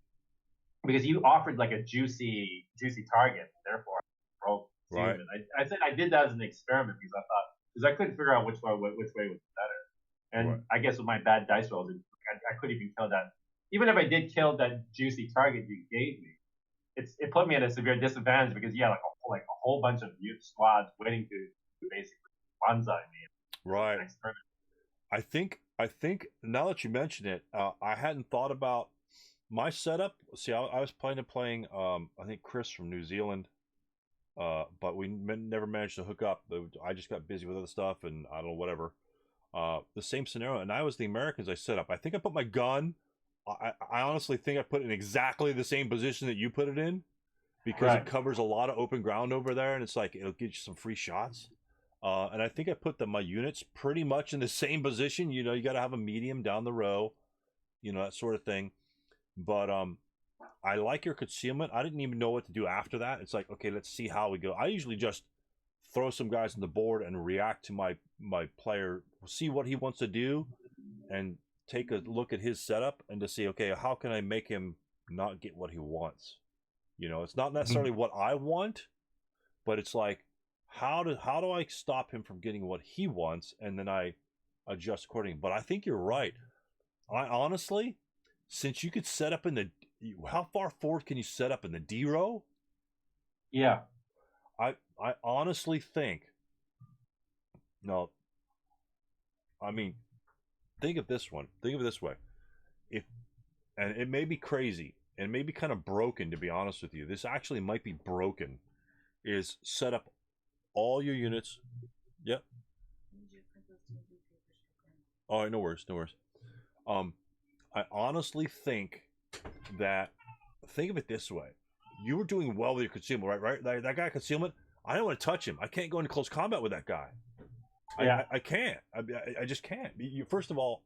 because you offered like a juicy target, therefore I broke concealment. Right. I said I did that as an experiment because I couldn't figure out which way was better. And right. I guess with my bad dice rolls, I couldn't even kill that. Even if I did kill that juicy target you gave me, it put me at a severe disadvantage because you had like a whole bunch of youth squads waiting to basically banzai me. Right. I think now that you mention it, I hadn't thought about my setup. See, I was planning I think Chris from New Zealand, but we never managed to hook up. I just got busy with other stuff, and I don't know, whatever. The same scenario, and I was the Americans I set up. I think I put my gun. I honestly think I put it in exactly the same position that you put it in, because right. It covers a lot of open ground over there, and it's like it'll get you some free shots. And I think I put my units pretty much in the same position. You know, you got to have a medium down the row, you know, that sort of thing. But I like your concealment. I didn't even know what to do after that. It's like, okay, let's see how we go. I usually just throw some guys on the board and react to my player, see what he wants to do, and take a look at his setup and to see, okay, how can I make him not get what he wants? You know, it's not necessarily what I want, but it's like, how do I stop him from getting what he wants, and then I adjust accordingly. But I think you're right. I honestly, since you could set up in the, how far forward can you set up in the D row? Yeah. I honestly think, no, I mean, think of this way. And it may be crazy, and it may be kind of broken, to be honest with you. This actually might be broken, is set up all your units. Yep. All right, no worries, no worries. I honestly think that, think of it this way: you were doing well with your concealment, right? That guy concealment. I don't want to touch him. I can't go into close combat with that guy. Yeah. I can't. I just can't. First of all,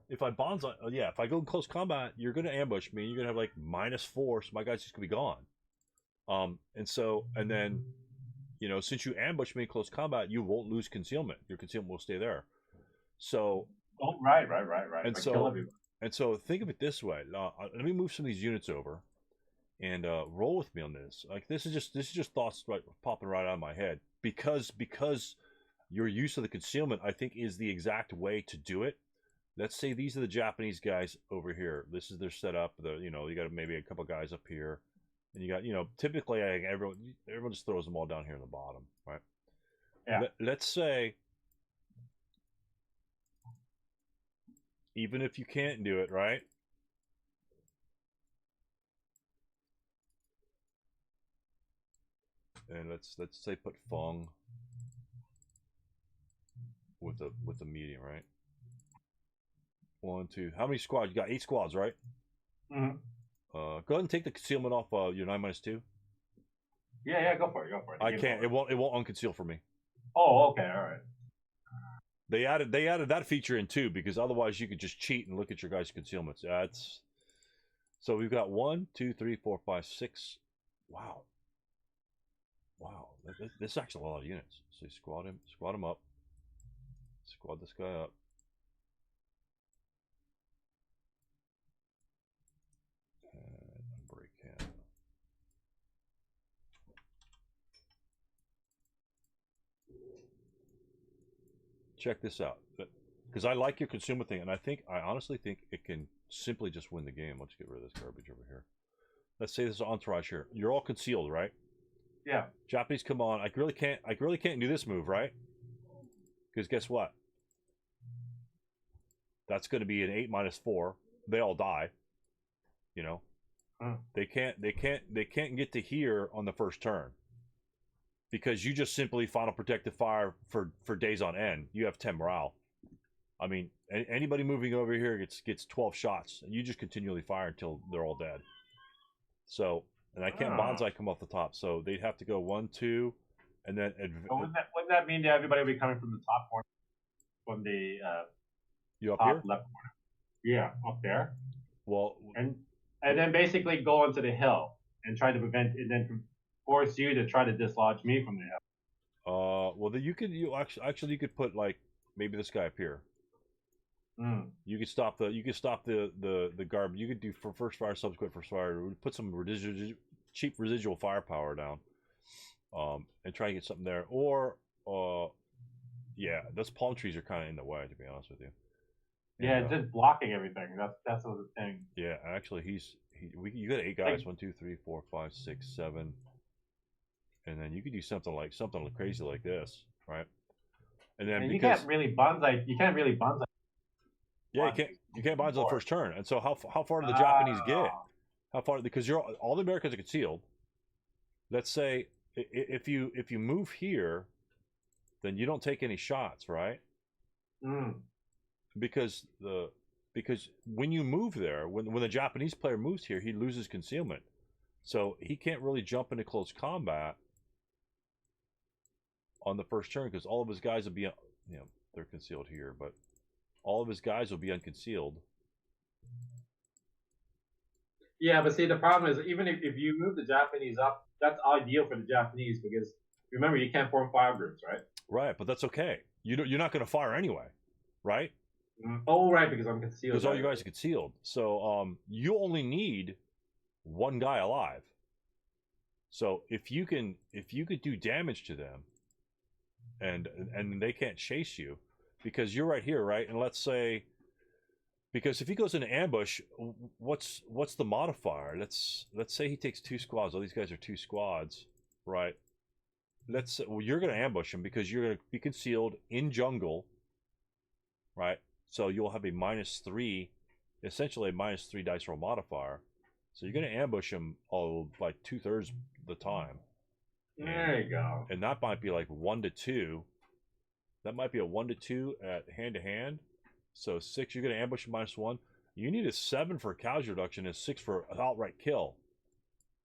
if I Banzai, if I go in close combat, you're going to ambush me. You're going to have like -4, so my guy's just going to be gone. And then, since you ambush me in close combat, you won't lose concealment. Your concealment will stay there. So. Oh, right. And so think of it this way. Let me move some of these units over, and roll with me on this. Like this is just thoughts popping right out of my head because your use of the concealment, I think, is the exact way to do it. Let's say these are the Japanese guys over here. This is their setup. You got maybe a couple guys up here, and you got typically everyone just throws them all down here in the bottom, right? Yeah. Let's say, even if you can't do it, right? And let's say put Feng with the medium, right? 1, 2. How many squads? You got 8 squads, right? Mm-hmm. Go ahead and take the concealment off your 9-2. Yeah, go for it. I can't. It won't unconceal for me. Oh, okay, all right. They added that feature in too, because otherwise you could just cheat and look at your guys' concealments. So we've got 1, 2, 3, 4, 5, 6. Wow. This is actually a lot of units. So you squad him up. Squad this guy up. And break him. Check this out, because I like your consumer thing, and I honestly think it can simply just win the game. Let's get rid of this garbage over here. Let's say this is entourage here. You're all concealed, right? Yeah. Japanese come on. I really can't do this move, right? Because guess what? That's going to be an 8 -4. They all die. They can't get to here on the first turn, because you just simply final protective fire for days on end. You have 10 morale. I mean, anybody moving over here gets 12 shots, and you just continually fire until they're all dead. So, and I can't Banzai come off the top, so they'd have to go 1, 2, and then. Wouldn't that mean that everybody would be coming from the top corner, from the you up top here? left corner? Yeah, up there. Well, and then basically go onto the hill and try to prevent, and then force you to try to dislodge me from the hill. Well, then you could put like maybe this guy up here. You could stop the garbage. You could do for first fire, subsequent first fire. Put some cheap residual firepower down, and try and get something there. Or, those palm trees are kind of in the way, to be honest with you. Yeah, and, just blocking everything. That's the thing. Yeah, actually, you got 8 guys. 1, 2, 3, 4, 5, 6, 7, and then you could do something crazy like this, right? And then you can't really Banzai. Yeah, you can't Banzai the first turn. And so how far do the Japanese get? How far? Because all the Americans are concealed. Let's say if you move here, then you don't take any shots, right? Because when you move there, when the Japanese player moves here, he loses concealment, so he can't really jump into close combat on the first turn, because all of his guys will be, they're concealed here, but all of his guys will be unconcealed. Yeah, but see, the problem is, even if you move the Japanese up, that's ideal for the Japanese, because remember, you can't form fire groups, right? Right, but that's okay. You're not going to fire anyway, right? Oh, right, because I'm concealed. Because all you guys are concealed. So you only need 1 guy alive. So if you could do damage to them, and they can't chase you, because you're right here, right? And let's say, because if he goes into ambush, what's the modifier? Let's say he takes 2 squads. All these guys are 2 squads, right? You're going to ambush him because you're going to be concealed in jungle, right? So you'll have a -3, essentially a -3 dice roll modifier. So you're going to ambush him like 2/3 the time. There you go. And that might be like 1 to 2. That might be a 1 to 2 at hand to hand. So 6, you're going to ambush -1. You need a 7 for casualty reduction and 6 for an outright kill.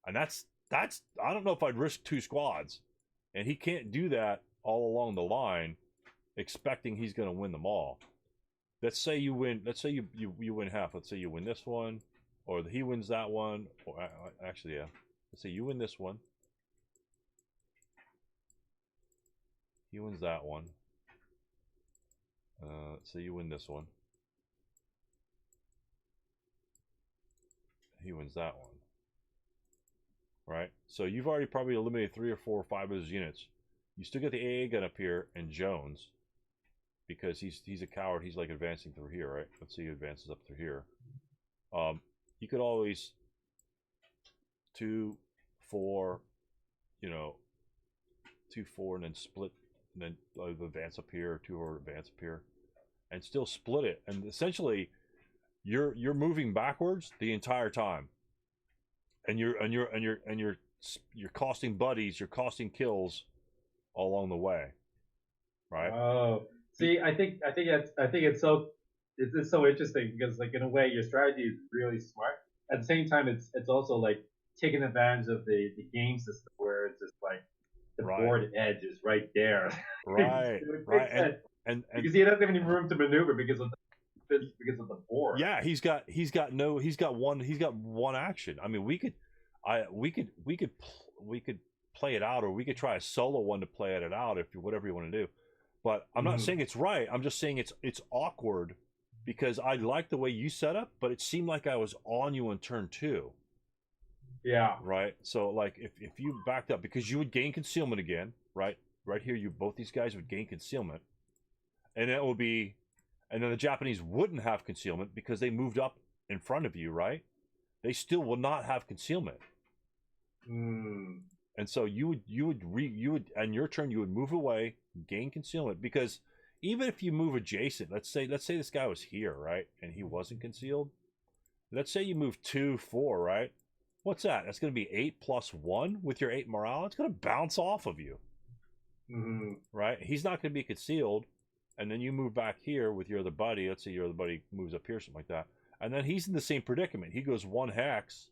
And that's I don't know if I'd risk 2 squads. And he can't do that all along the line, expecting he's going to win them all. Let's say you win. Let's say you win half. Let's say you win this one, or he wins that one. Or actually, yeah. Let's say you win this one. He wins that one. Let's say you win this one. He wins that one. Right? So you've already probably eliminated 3 or 4 or 5 of his units. You still get the AA gun up here and Jones, because he's a coward. He's like advancing through here, right? Let's see, he advances up through here. You could always 2, 4, 2, 4, and then split, and then advance up here, 2 or advance up here, and still split it. And essentially, you're moving backwards the entire time, and you're costing buddies, you're costing kills all along the way, right? Oh, see, I think it's so interesting because, like, in a way, your strategy is really smart. At the same time, it's also like taking advantage of the game system where it's just like the board edge is right there. Right, right, and because he doesn't have any room to maneuver because of the board. Yeah, he's got one action. I mean, we could play it out, or we could try a solo one to play it out if whatever you want to do. But I'm not saying it's right. I'm just saying it's awkward, because I like the way you set up, but it seemed like I was on you on turn 2. Yeah. Right. So like if you backed up, because you would gain concealment again, right? Right here, both these guys would gain concealment, and it would be, and then the Japanese wouldn't have concealment because they moved up in front of you, right? They still will not have concealment. And so you would on your turn you would move away, gain concealment, because even if you move adjacent, let's say this guy was here, right, and he wasn't concealed. Let's say you move 2, 4, right? What's that? That's going to be 8 plus 1 with your 8 morale. It's going to bounce off of you, right? He's not going to be concealed, and then you move back here with your other buddy. Let's say your other buddy moves up here, something like that, and then he's in the same predicament. He goes 1 hex.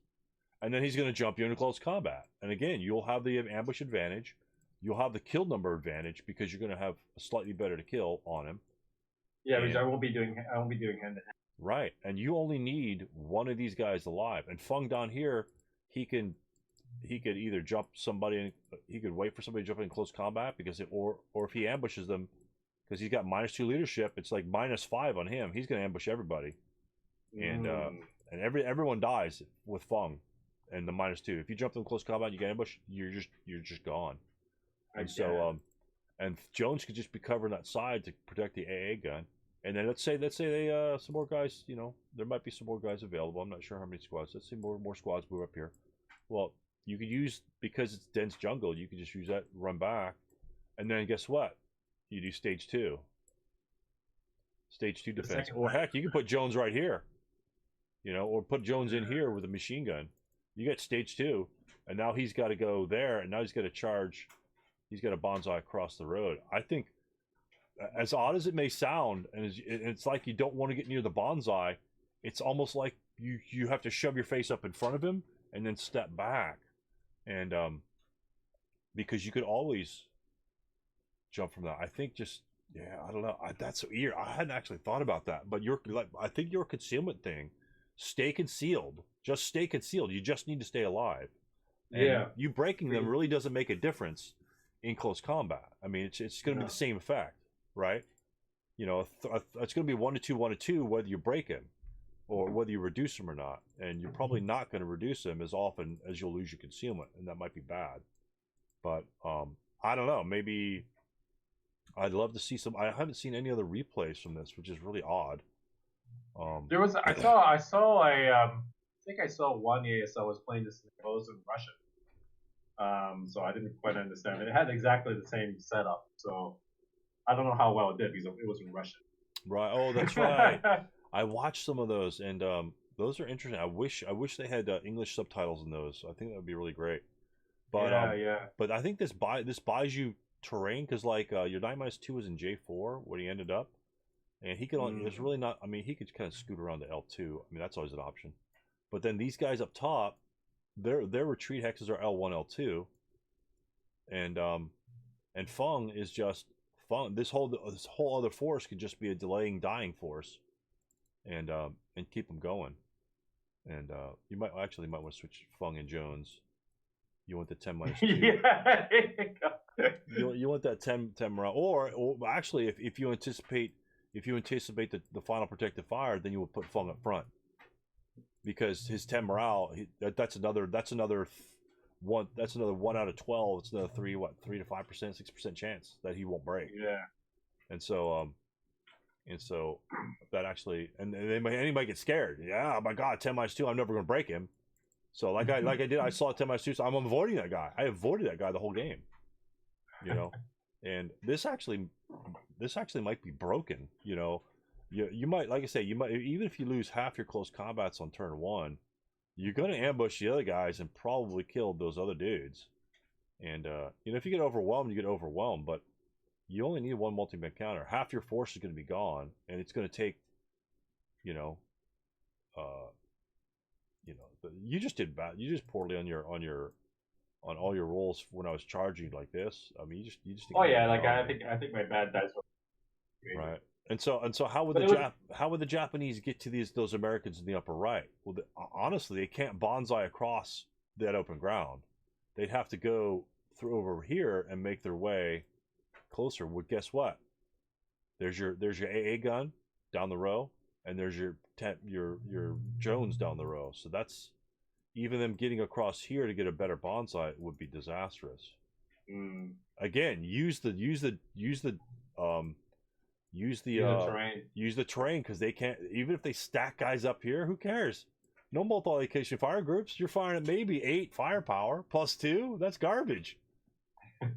And then he's going to jump you into close combat. And again, you'll have the ambush advantage. You'll have the kill number advantage because you're going to have a slightly better to kill on him. Yeah, because I won't be doing hand to hand. Right, and you only need one of these guys alive. And Fung down here, he could either jump somebody. He could wait for somebody to jump in close combat, because or if he ambushes them, because he's got -2 leadership, it's like -5 on him. He's going to ambush everybody, and everyone dies with Fung. And the -2. If you jump them close combat, you get ambush. You're just gone. And so, and Jones could just be covering that side to protect the AA gun. And then let's say they some more guys. There might be some more guys available. I'm not sure how many squads. Let's see more squads move up here. Well, you could use, because it's dense jungle. You could just use that, run back, and then guess what? You do stage 2. Stage 2 defense. Or heck, you can put Jones right here. Or put Jones in here with a machine gun. You get stage 2, and now he's got to go there, and now he's got to charge. He's got a Banzai across the road. I think, as odd as it may sound, and it's like you don't want to get near the Banzai, it's almost like you have to shove your face up in front of him and then step back, and because you could always jump from that. I think I don't know. That's so weird. I hadn't actually thought about that, but I think your concealment thing. Stay concealed. Just stay concealed. You just need to stay alive. And you breaking them really doesn't make a difference in close combat. I mean, it's going to be the same effect, right? It's going to be 1 to 2, 1 to 2, whether you break him or whether you reduce him or not. And you're probably not going to reduce him as often as you'll lose your concealment, and that might be bad. But I don't know. Maybe I'd love to see some. I haven't seen any other replays from this, which is really odd. There was I think I saw one ASL was playing this in Russian. So I didn't quite understand it. It had exactly the same setup, so I don't know how well it did because it was in Russian. Right. Oh, that's right. I watched some of those, and those are interesting. I wish they had English subtitles in those. I think that would be really great. But yeah. but I think this buys you terrain because like your 9-2 was in J4 when he ended up, and he could only, there's really not. I mean, he could kind of scoot around to L2. I mean, that's always an option. But then these guys up top, their retreat hexes are L1, L2, and Feng is just Feng. This whole other force could just be a delaying dying force, and keep them going. And you might want to switch Feng and Jones. You want the 10-2. Yeah. You want that 10 morale, or actually, if you anticipate the final protective fire, then you will put Feng up front, because his 10 morale, that's another 1 out of 12. It's another 3 to 5%, 6% chance that he won't break. Yeah. And so that actually, and anybody get scared. Yeah, oh my God, 10-2, I'm never going to break him. So like I did, I saw 10-2, so I'm avoiding that guy. I avoided that guy the whole game. You know, and this actually might be broken. You know, you might, like I say, you might, even if you lose half your close combats on turn 1, you're going to ambush the other guys and probably kill those other dudes. And you know, if you get overwhelmed, you get overwhelmed, but you only need 1 multi-man counter. Half your force is going to be gone, and it's going to take, you know, you just did bad. You just poorly on all your rolls when I was charging like this. I mean, you just. Oh yeah, like I think my bad dice were right. And so how would how would the Japanese get to those Americans in the upper right? Well, honestly, they can't bonsai across that open ground. They'd have to go through over here and make their way closer. Well, guess what? There's your AA gun down the row, and there's your Jones down the row. So that's, even them getting across here to get a better bonsai would be disastrous. Again, use the terrain, because they can't, even if they stack guys up here, who cares? No multi-location fire groups. You're firing at maybe 8 firepower plus 2. That's garbage.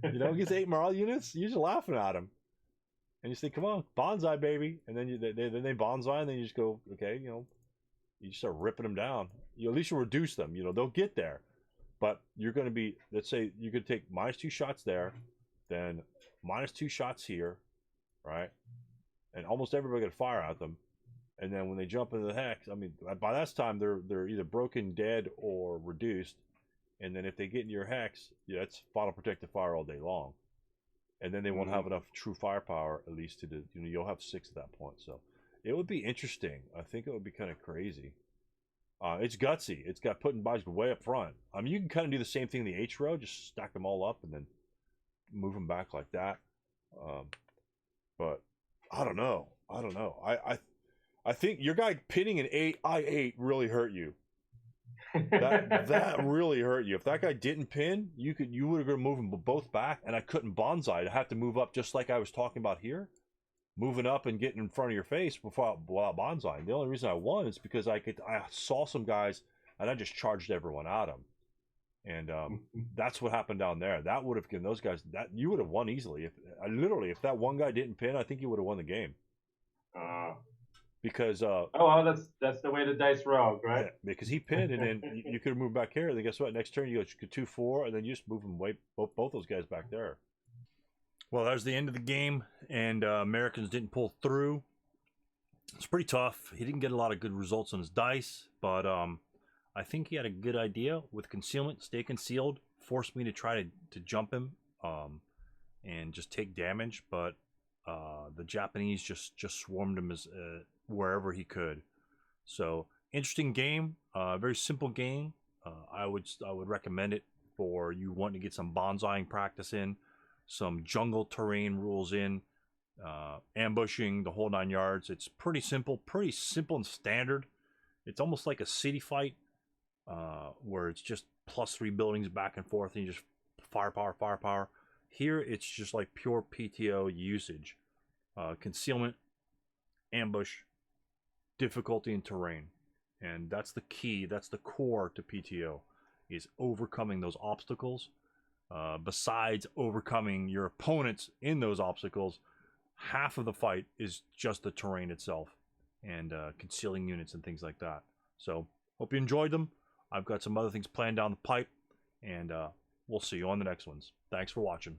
You know, it gets 8 morale units. You're just laughing at them, and you say, "Come on, bonsai, baby!" And then they bonsai, and then you just go, "Okay, you know." You start ripping them down. At least you reduce them. You know, they'll get there, but you're going to be, let's say you could take -2 shots there, then -2 shots here, right? And almost everybody could fire at them. And then when they jump into the hex, I mean, by that time they're either broken, dead, or reduced. And then if they get into your hex, yeah, it's final protective fire all day long. And then they won't have enough true firepower, at least you'll have 6 at that point. So it would be interesting. I think it would be kind of crazy. It's gutsy. It's got putting buys way up front. I mean, you can kind of do the same thing in the H row, just stack them all up and then move them back like that. But I don't know. I think your guy pinning an 8I8 really hurt you. That really hurt you. If that guy didn't pin, you would have moved them both back, and I couldn't bonsai. I have to move up just like I was talking about here, moving up and getting in front of your face without bonsai. The only reason I won is because I saw some guys and I just charged everyone at them, and that's what happened down there. That would have given those guys, that you would have won easily. If that one guy didn't pin, I think you would have won the game. Because that's the way the dice roll, right? Yeah, because he pinned, and then you could have moved back here. And then guess what? Next turn you go 2-4, and then you just move them both those guys back there. Well, that was the end of the game, and Americans didn't pull through. It's pretty tough. He didn't get a lot of good results on his dice, but I think he had a good idea with concealment. Stay concealed, forced me to try to jump him and just take damage, but the Japanese just swarmed him as wherever he could. So interesting game, very simple game. I would recommend it for you wanting to get some bonsaiing practice in, some jungle terrain rules in, ambushing, the whole 9 yards. It's pretty simple and standard. It's almost like a city fight, where it's just +3 buildings back and forth, and you just firepower. Here it's just like pure PTO usage, concealment, ambush, difficulty, and terrain. And that's the key, that's the core to PTO, is overcoming those obstacles. Besides overcoming your opponents in those obstacles, half of the fight is just the terrain itself and concealing units and things like that. So hope you enjoyed them. I've got some other things planned down the pipe, and We'll see you on the next ones. Thanks for watching.